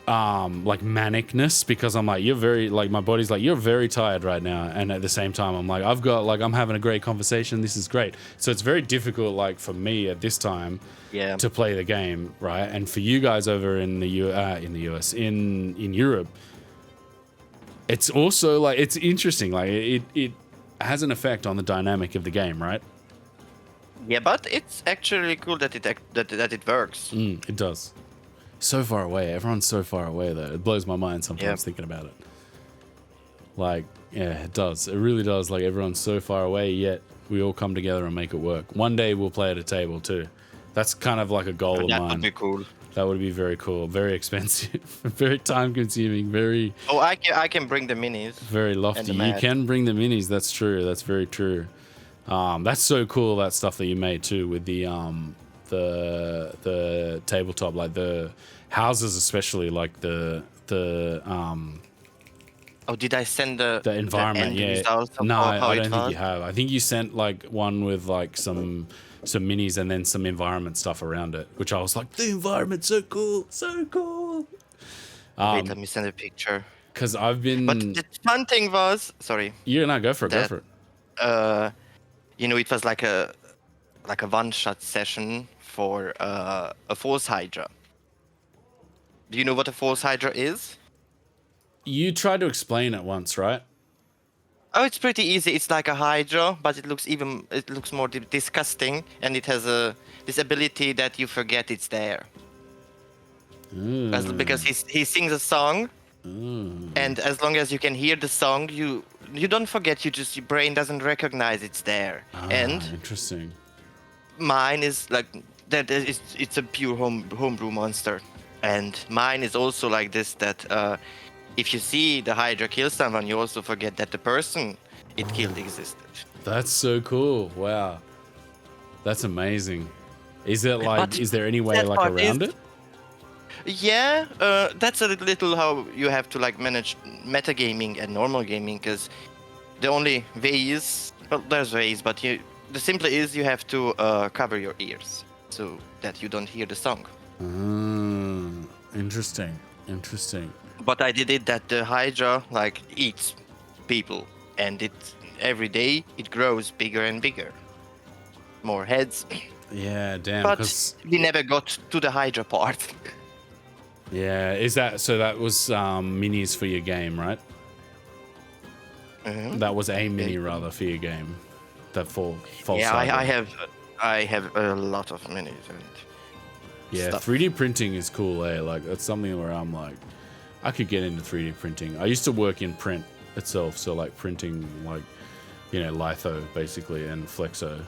like manicness, because I'm like, you're very, like, my body's like, you're very tired right now, and at the same time I'm like, I'm having a great conversation, this is great. So it's very difficult, like, for me at this time to play the game, right? And for you guys over in the US, in Europe, it's also like, it's interesting, like it has an effect on the dynamic of the game, right? Yeah, but it's actually cool that it works. It does. So far away. Everyone's so far away, though. It blows my mind sometimes thinking about it. Like, yeah, it does. It really does. Like, everyone's so far away, yet we all come together and make it work. One day we'll play at a table, too. That's kind of like a goal of mine. That would be cool. That would be very cool. Very expensive. Very time-consuming. Very... Oh, I can bring the minis. Very lofty. You can bring the minis. That's true. That's very true. That's so cool, that stuff that you made, too, with the tabletop, like the houses, especially, like the oh, did I send the environment? No, I don't think you have. I think you sent like one with like some minis and then some environment stuff around it, which I was like, the environment's so cool. Wait, let me send a picture. Because I've been... But the fun thing was... Sorry. Go for it. You know, it was like a one-shot session for a Force Hydra. Do you know what a Force Hydra is? You tried to explain it once, right? Oh, it's pretty easy. It's like a Hydra, but it looks more disgusting, and it has this ability that you forget it's there. Because he sings a song, and as long as you can hear the song, you don't forget. Your brain doesn't recognize it's there. And interesting. Mine is like that. It's a pure homebrew monster. And mine is also like this, that if you see the Hydra kill someone, you also forget that the person it killed existed. That's so cool. Wow. That's amazing. Is it like, But is there any way that like part is, around it? yeah, that's a little how you have to like manage metagaming and normal gaming, because the only way is, well, there's ways, but the simpler is you have to cover your ears so that you don't hear the song. Interesting. Interesting. But I did it that the Hydra like eats people, and it every day it grows bigger and bigger, more heads. Yeah, damn. But 'Cause we never got to the Hydra part. yeah, is that so? That was minis for your game, right? That was a mini rather for your game. That false. Yeah, I have a lot of minis and yeah, stuff. 3D printing is cool, eh? Like that's something where I'm like, I could get into 3D printing. I used to work in print itself, so like printing, like litho basically and flexo.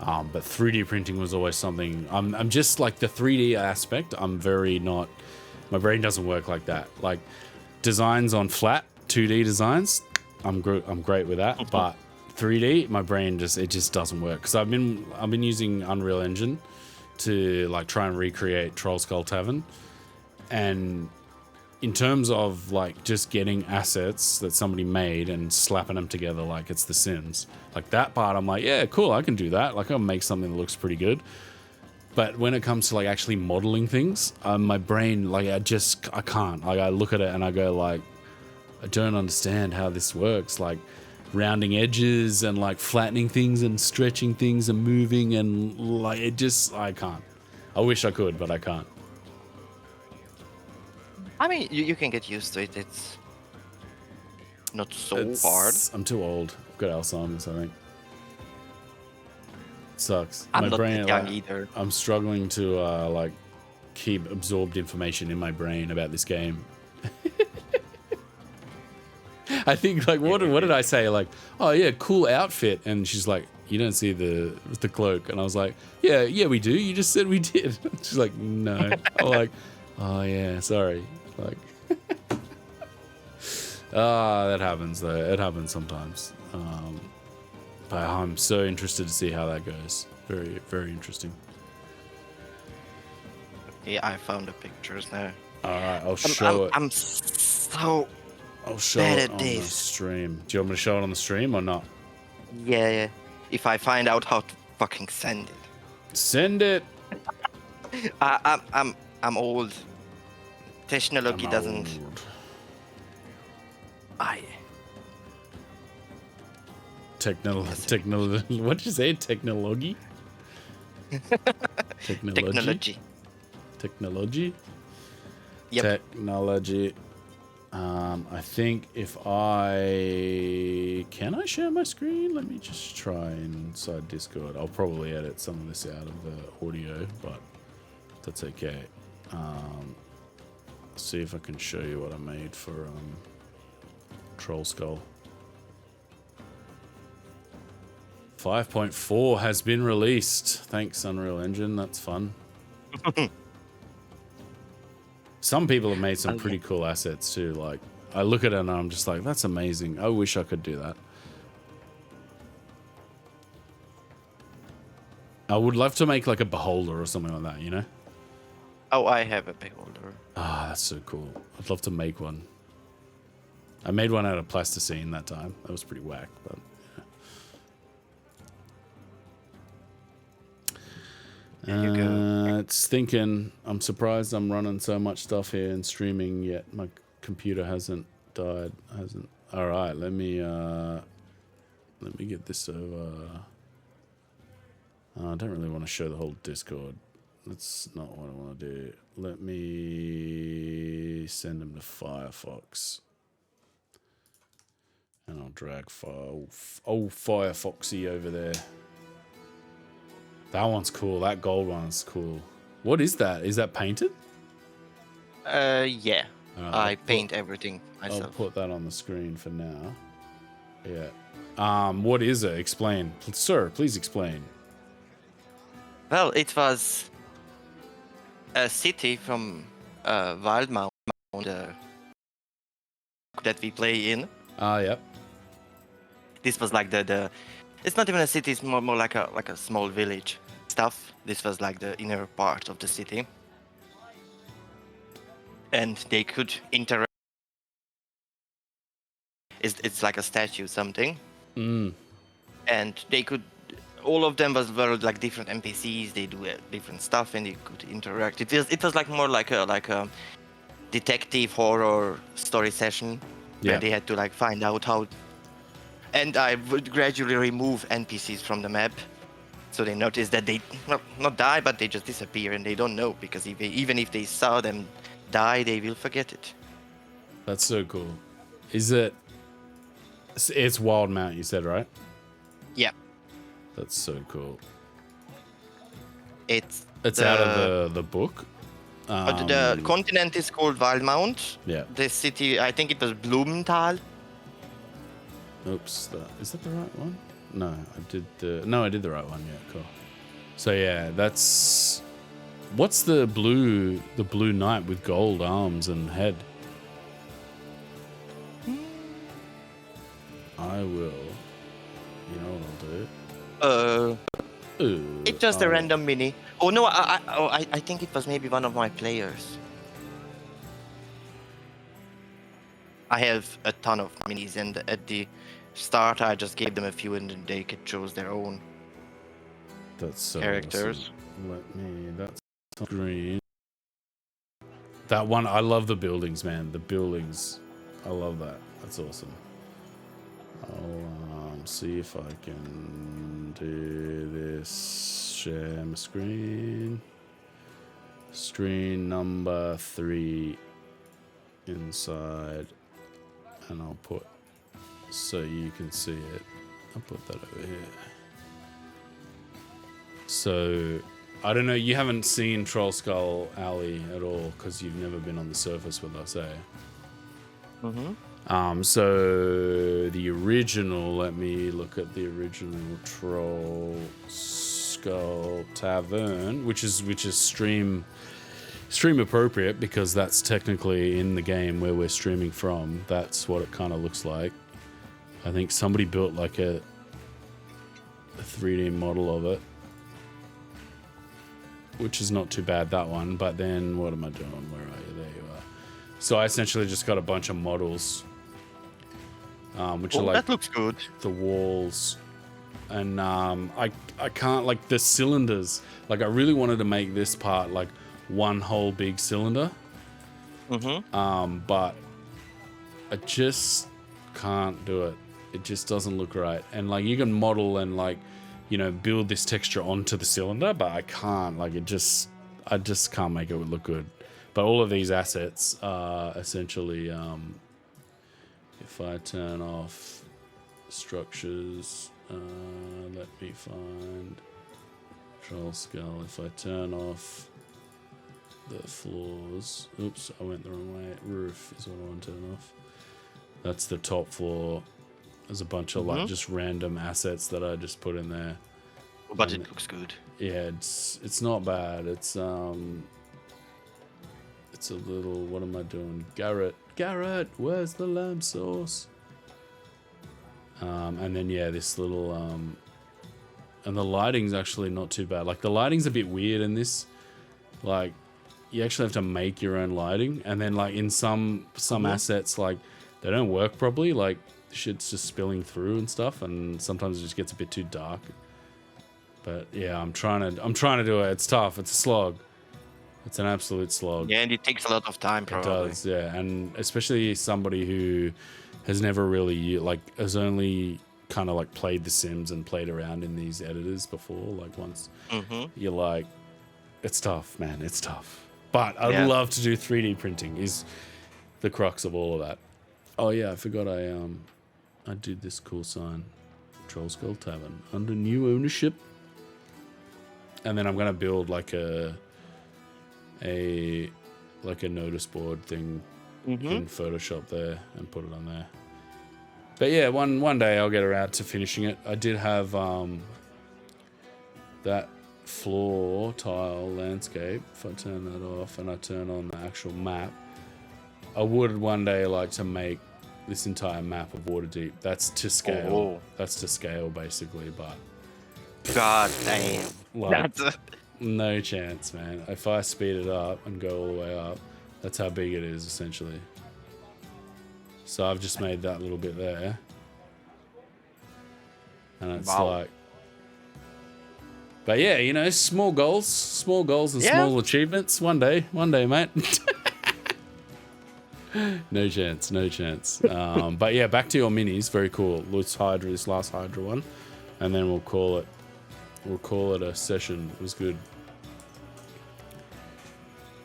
But 3D printing was always something. I'm just like the 3D aspect. I'm very not. My brain doesn't work like that. Like designs on flat 2D designs, I'm great with that. But 3D, my brain just doesn't work, because I've been using Unreal Engine to like try and recreate Trollskull Tavern, and in terms of like just getting assets that somebody made and slapping them together like it's The Sims, like that part I'm like, yeah, cool, I can do that. Like I'll make something that looks pretty good. But when it comes to like actually modeling things, my brain, like I can't. Like I look at it and I go like, I don't understand how this works. Like rounding edges and like flattening things and stretching things and moving, and like I can't. I wish I could, but I can't. I mean, you can get used to it. It's not so hard. I'm too old. I've got Alzheimer's, I think. It sucks. I'm my not brain, that young like, either. I'm struggling to like keep absorbed information in my brain about this game. I think like what did I say? Like, oh yeah, cool outfit, and she's like, you don't see the cloak, and I was like, yeah we do. You just said we did. She's like, no. I'm like, oh yeah, sorry. Like, that happens though. It happens sometimes. But I'm so interested to see how that goes. Very, very interesting. Yeah, I found the pictures now. All right, I'll show it. I'm so I'll show bad it at on the this. stream. Do you want me to show it on the stream or not? Yeah. If I find out how to fucking send it. Send it. I'm old. Technology doesn't. Old. Technology. What'd you say? Technology? Technology? Yep. Technology. I think if can I share my screen? Let me just try inside Discord. I'll probably edit some of this out of the audio, but that's okay. See if I can show you what I made for Trollskull. 5.4 has been released. Thanks, Unreal Engine. That's fun. Some people have made some pretty cool assets too. Like, I look at it and I'm just like, that's amazing. I wish I could do that. I would love to make like a beholder or something like that, you know? Oh, I have a beholder. Ah, that's so cool. I'd love to make one. I made one out of plasticine that time. That was pretty whack, but There you go. It's thinking. I'm surprised I'm running so much stuff here and streaming yet my computer hasn't died. All right, let me get this over. I don't really want to show the whole Discord. That's not what I want to do. Let me send them to Firefox. And I'll drag old Firefoxy over there. That one's cool. That gold one's cool. What is that? Is that painted? Yeah. I paint everything myself. I'll put that on the screen for now. Yeah. What is it? Explain. Sir, please explain. Well, it was a city from Wildmount that we play in. Yep. This was like the it's not even a city, it's more like a small village stuff. This was like the inner part of the city. And they could interact. It's like a statue something. Mm. And they could, all of them were like different NPCs. They do different stuff and they could interact. It was like more like a detective horror story session where they had to like find out how. And I would gradually remove NPCs from the map, so they notice that they not die, but they just disappear and they don't know, because even if they saw them die, they will forget it. That's so cool. Is it? It's Wild Mount, you said, right? Yeah. That's so cool. It's out of the book. The continent is called Wildmount. Yeah. The city, I think it was Blumenthal. Oops, is that the right one? No, I did the right one. Yeah, cool. So yeah, that's what's the blue knight with gold arms and head? I will. You know what I'll do? It's just a random mini. Oh no, I think it was maybe one of my players. I have a ton of minis, and at the start I just gave them a few, and they could choose their own. That's so characters. Awesome. That's green. That one, I love the buildings, man. The buildings, I love that. That's awesome. I'll see if I can do this. Share my screen. Screen number 3 inside, and I'll put so you can see it. I'll put that over here. So I don't know, you haven't seen Trollskull Alley at all because you've never been on the surface with us, eh? So the original, let me look at the original Trollskull Tavern, which is stream appropriate because that's technically in the game where we're streaming from. That's what it kind of looks like. I think somebody built like a 3D model of it, which is not too bad, that one. But then what am I doing? Where are you? There you are. So I essentially just got a bunch of models, which are like, that looks good. The walls, and I can't, like, the cylinders. Like, I really wanted to make this part like one whole big cylinder, but I just can't do it. It just doesn't look right. And like, you can model and like, you know, build this texture onto the cylinder, but I can't. Like, I just can't make it look good. But all of these assets are essentially, if I turn off structures, let me find Trollskull. If I turn off the floors, oops, I went the wrong way. Roof is what I want to turn off. That's the top floor. There's a bunch of like just random assets that I just put in there. But it looks good. Yeah, it's not bad. It's a little, what am I doing? Garrett, where's the lamb sauce? And then yeah, this little and the lighting's actually not too bad. Like, the lighting's a bit weird in this. Like, you actually have to make your own lighting, and then like in some assets, like, they don't work properly. Like, shit's just spilling through and stuff, and sometimes it just gets a bit too dark. But yeah, I'm trying to do it. It's tough. It's a slog. It's an absolute slog. Yeah, and it takes a lot of time, probably. It does, yeah. And especially somebody who has never really, like, has only kind of like played The Sims and played around in these editors before, like, once. You're like, it's tough, man. It's tough. But I'd love to do 3D printing is the crux of all of that. Oh yeah, I forgot I did this cool sign. Trollskull Tavern under new ownership. And then I'm gonna build like a notice board thing in Photoshop there and put it on there. But yeah, one day I'll get around to finishing it. I did have that floor tile landscape, if I turn that off and I turn on the actual map, I would one day like to make this entire map of Waterdeep. That's to scale. Oh. That's to scale basically, but God damn. like, no chance, man. If I speed it up and go all the way up, that's how big it is essentially. So I've just made that little bit there. And it's like, but yeah, you know, small goals and small achievements. One day, mate. No chance. But yeah, back to your minis. Very cool. Let's Hydra, this last Hydra one, and then we'll call it a session. It was good.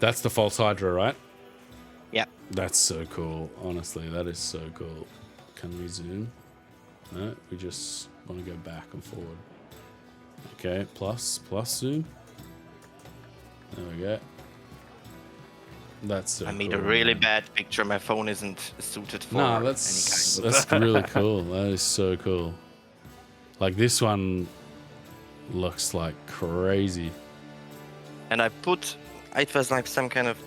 That's the false Hydra, right? Yeah. That's so cool. Honestly, that is so cool. Can we zoom? No, we just want to go back and forward. Okay, plus zoom. There we go. That's so I made cool, a really man. bad picture. My phone isn't suited for Nah, any that's kind of... that's really cool. That is so cool. Like this one looks like crazy. And I put, it was like some kind of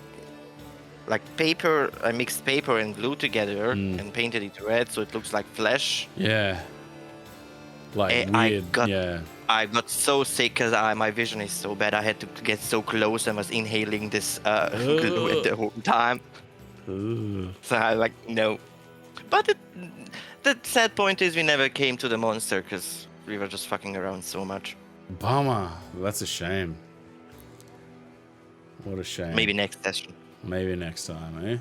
like paper. I mixed paper and glue together and painted it red, so it looks like flesh. Yeah. Like weird. I got so sick because my vision is so bad. I had to get so close and was inhaling this glue at the whole time. So I like, no. But the sad point is we never came to the monster because we were just fucking around so much. Bummer. That's a shame. What a shame. Maybe next session. Maybe next time, eh?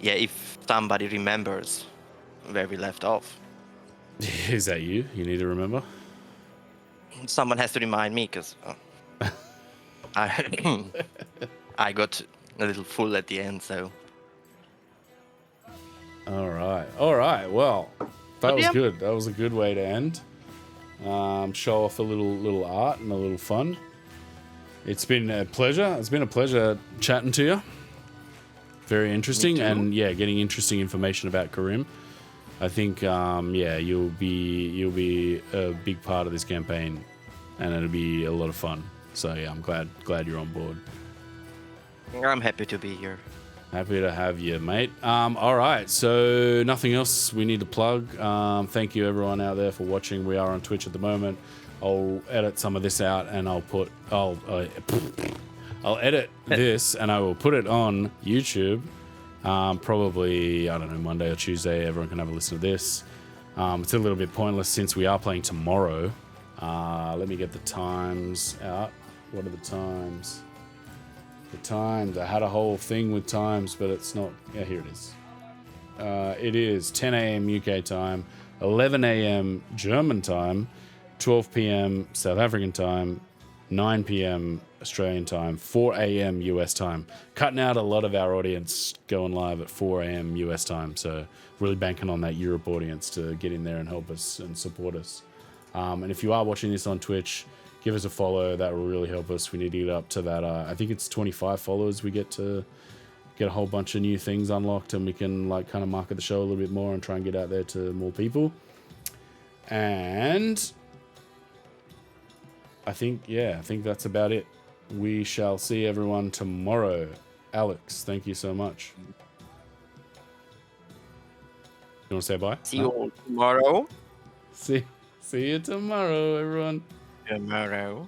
Yeah, if somebody remembers where we left off. Is that you? You need to remember? Someone has to remind me because I got a little full at the end, so. All right. Well, that was good. That was a good way to end. Show off a little art and a little fun. It's been a pleasure. It's been a pleasure chatting to you. Very interesting, and yeah, getting interesting information about Karim. I think you'll be a big part of this campaign, and it'll be a lot of fun. So yeah, I'm glad you're on board. I'm happy to be here. Happy to have you, mate. All right, so nothing else we need to plug. Thank you everyone out there for watching. We are on Twitch at the moment. I'll edit some of this out, and I'll edit this, and I will put it on YouTube. Probably, I don't know, Monday or Tuesday. Everyone can have a listen to this. It's a little bit pointless since we are playing tomorrow. Let me get the times out. What are the times? The times. I had a whole thing with times, but it's not. Yeah, here it is. It is 10 a.m. UK time, 11 a.m. German time, 12 p.m. South African time, 9 p.m. Australian time, 4 a.m. US time. Cutting out a lot of our audience going live at 4 a.m. US time. So really banking on that Europe audience to get in there and help us and support us. And if you are watching this on Twitch, give us a follow. That will really help us. We need to get up to that. I think it's 25 followers. We get to get a whole bunch of new things unlocked, and we can like kind of market the show a little bit more and try and get out there to more people. And I think that's about it. We shall see everyone tomorrow. Alex, thank you so much. You want to say bye? See you all tomorrow. See you tomorrow, everyone. Tomorrow.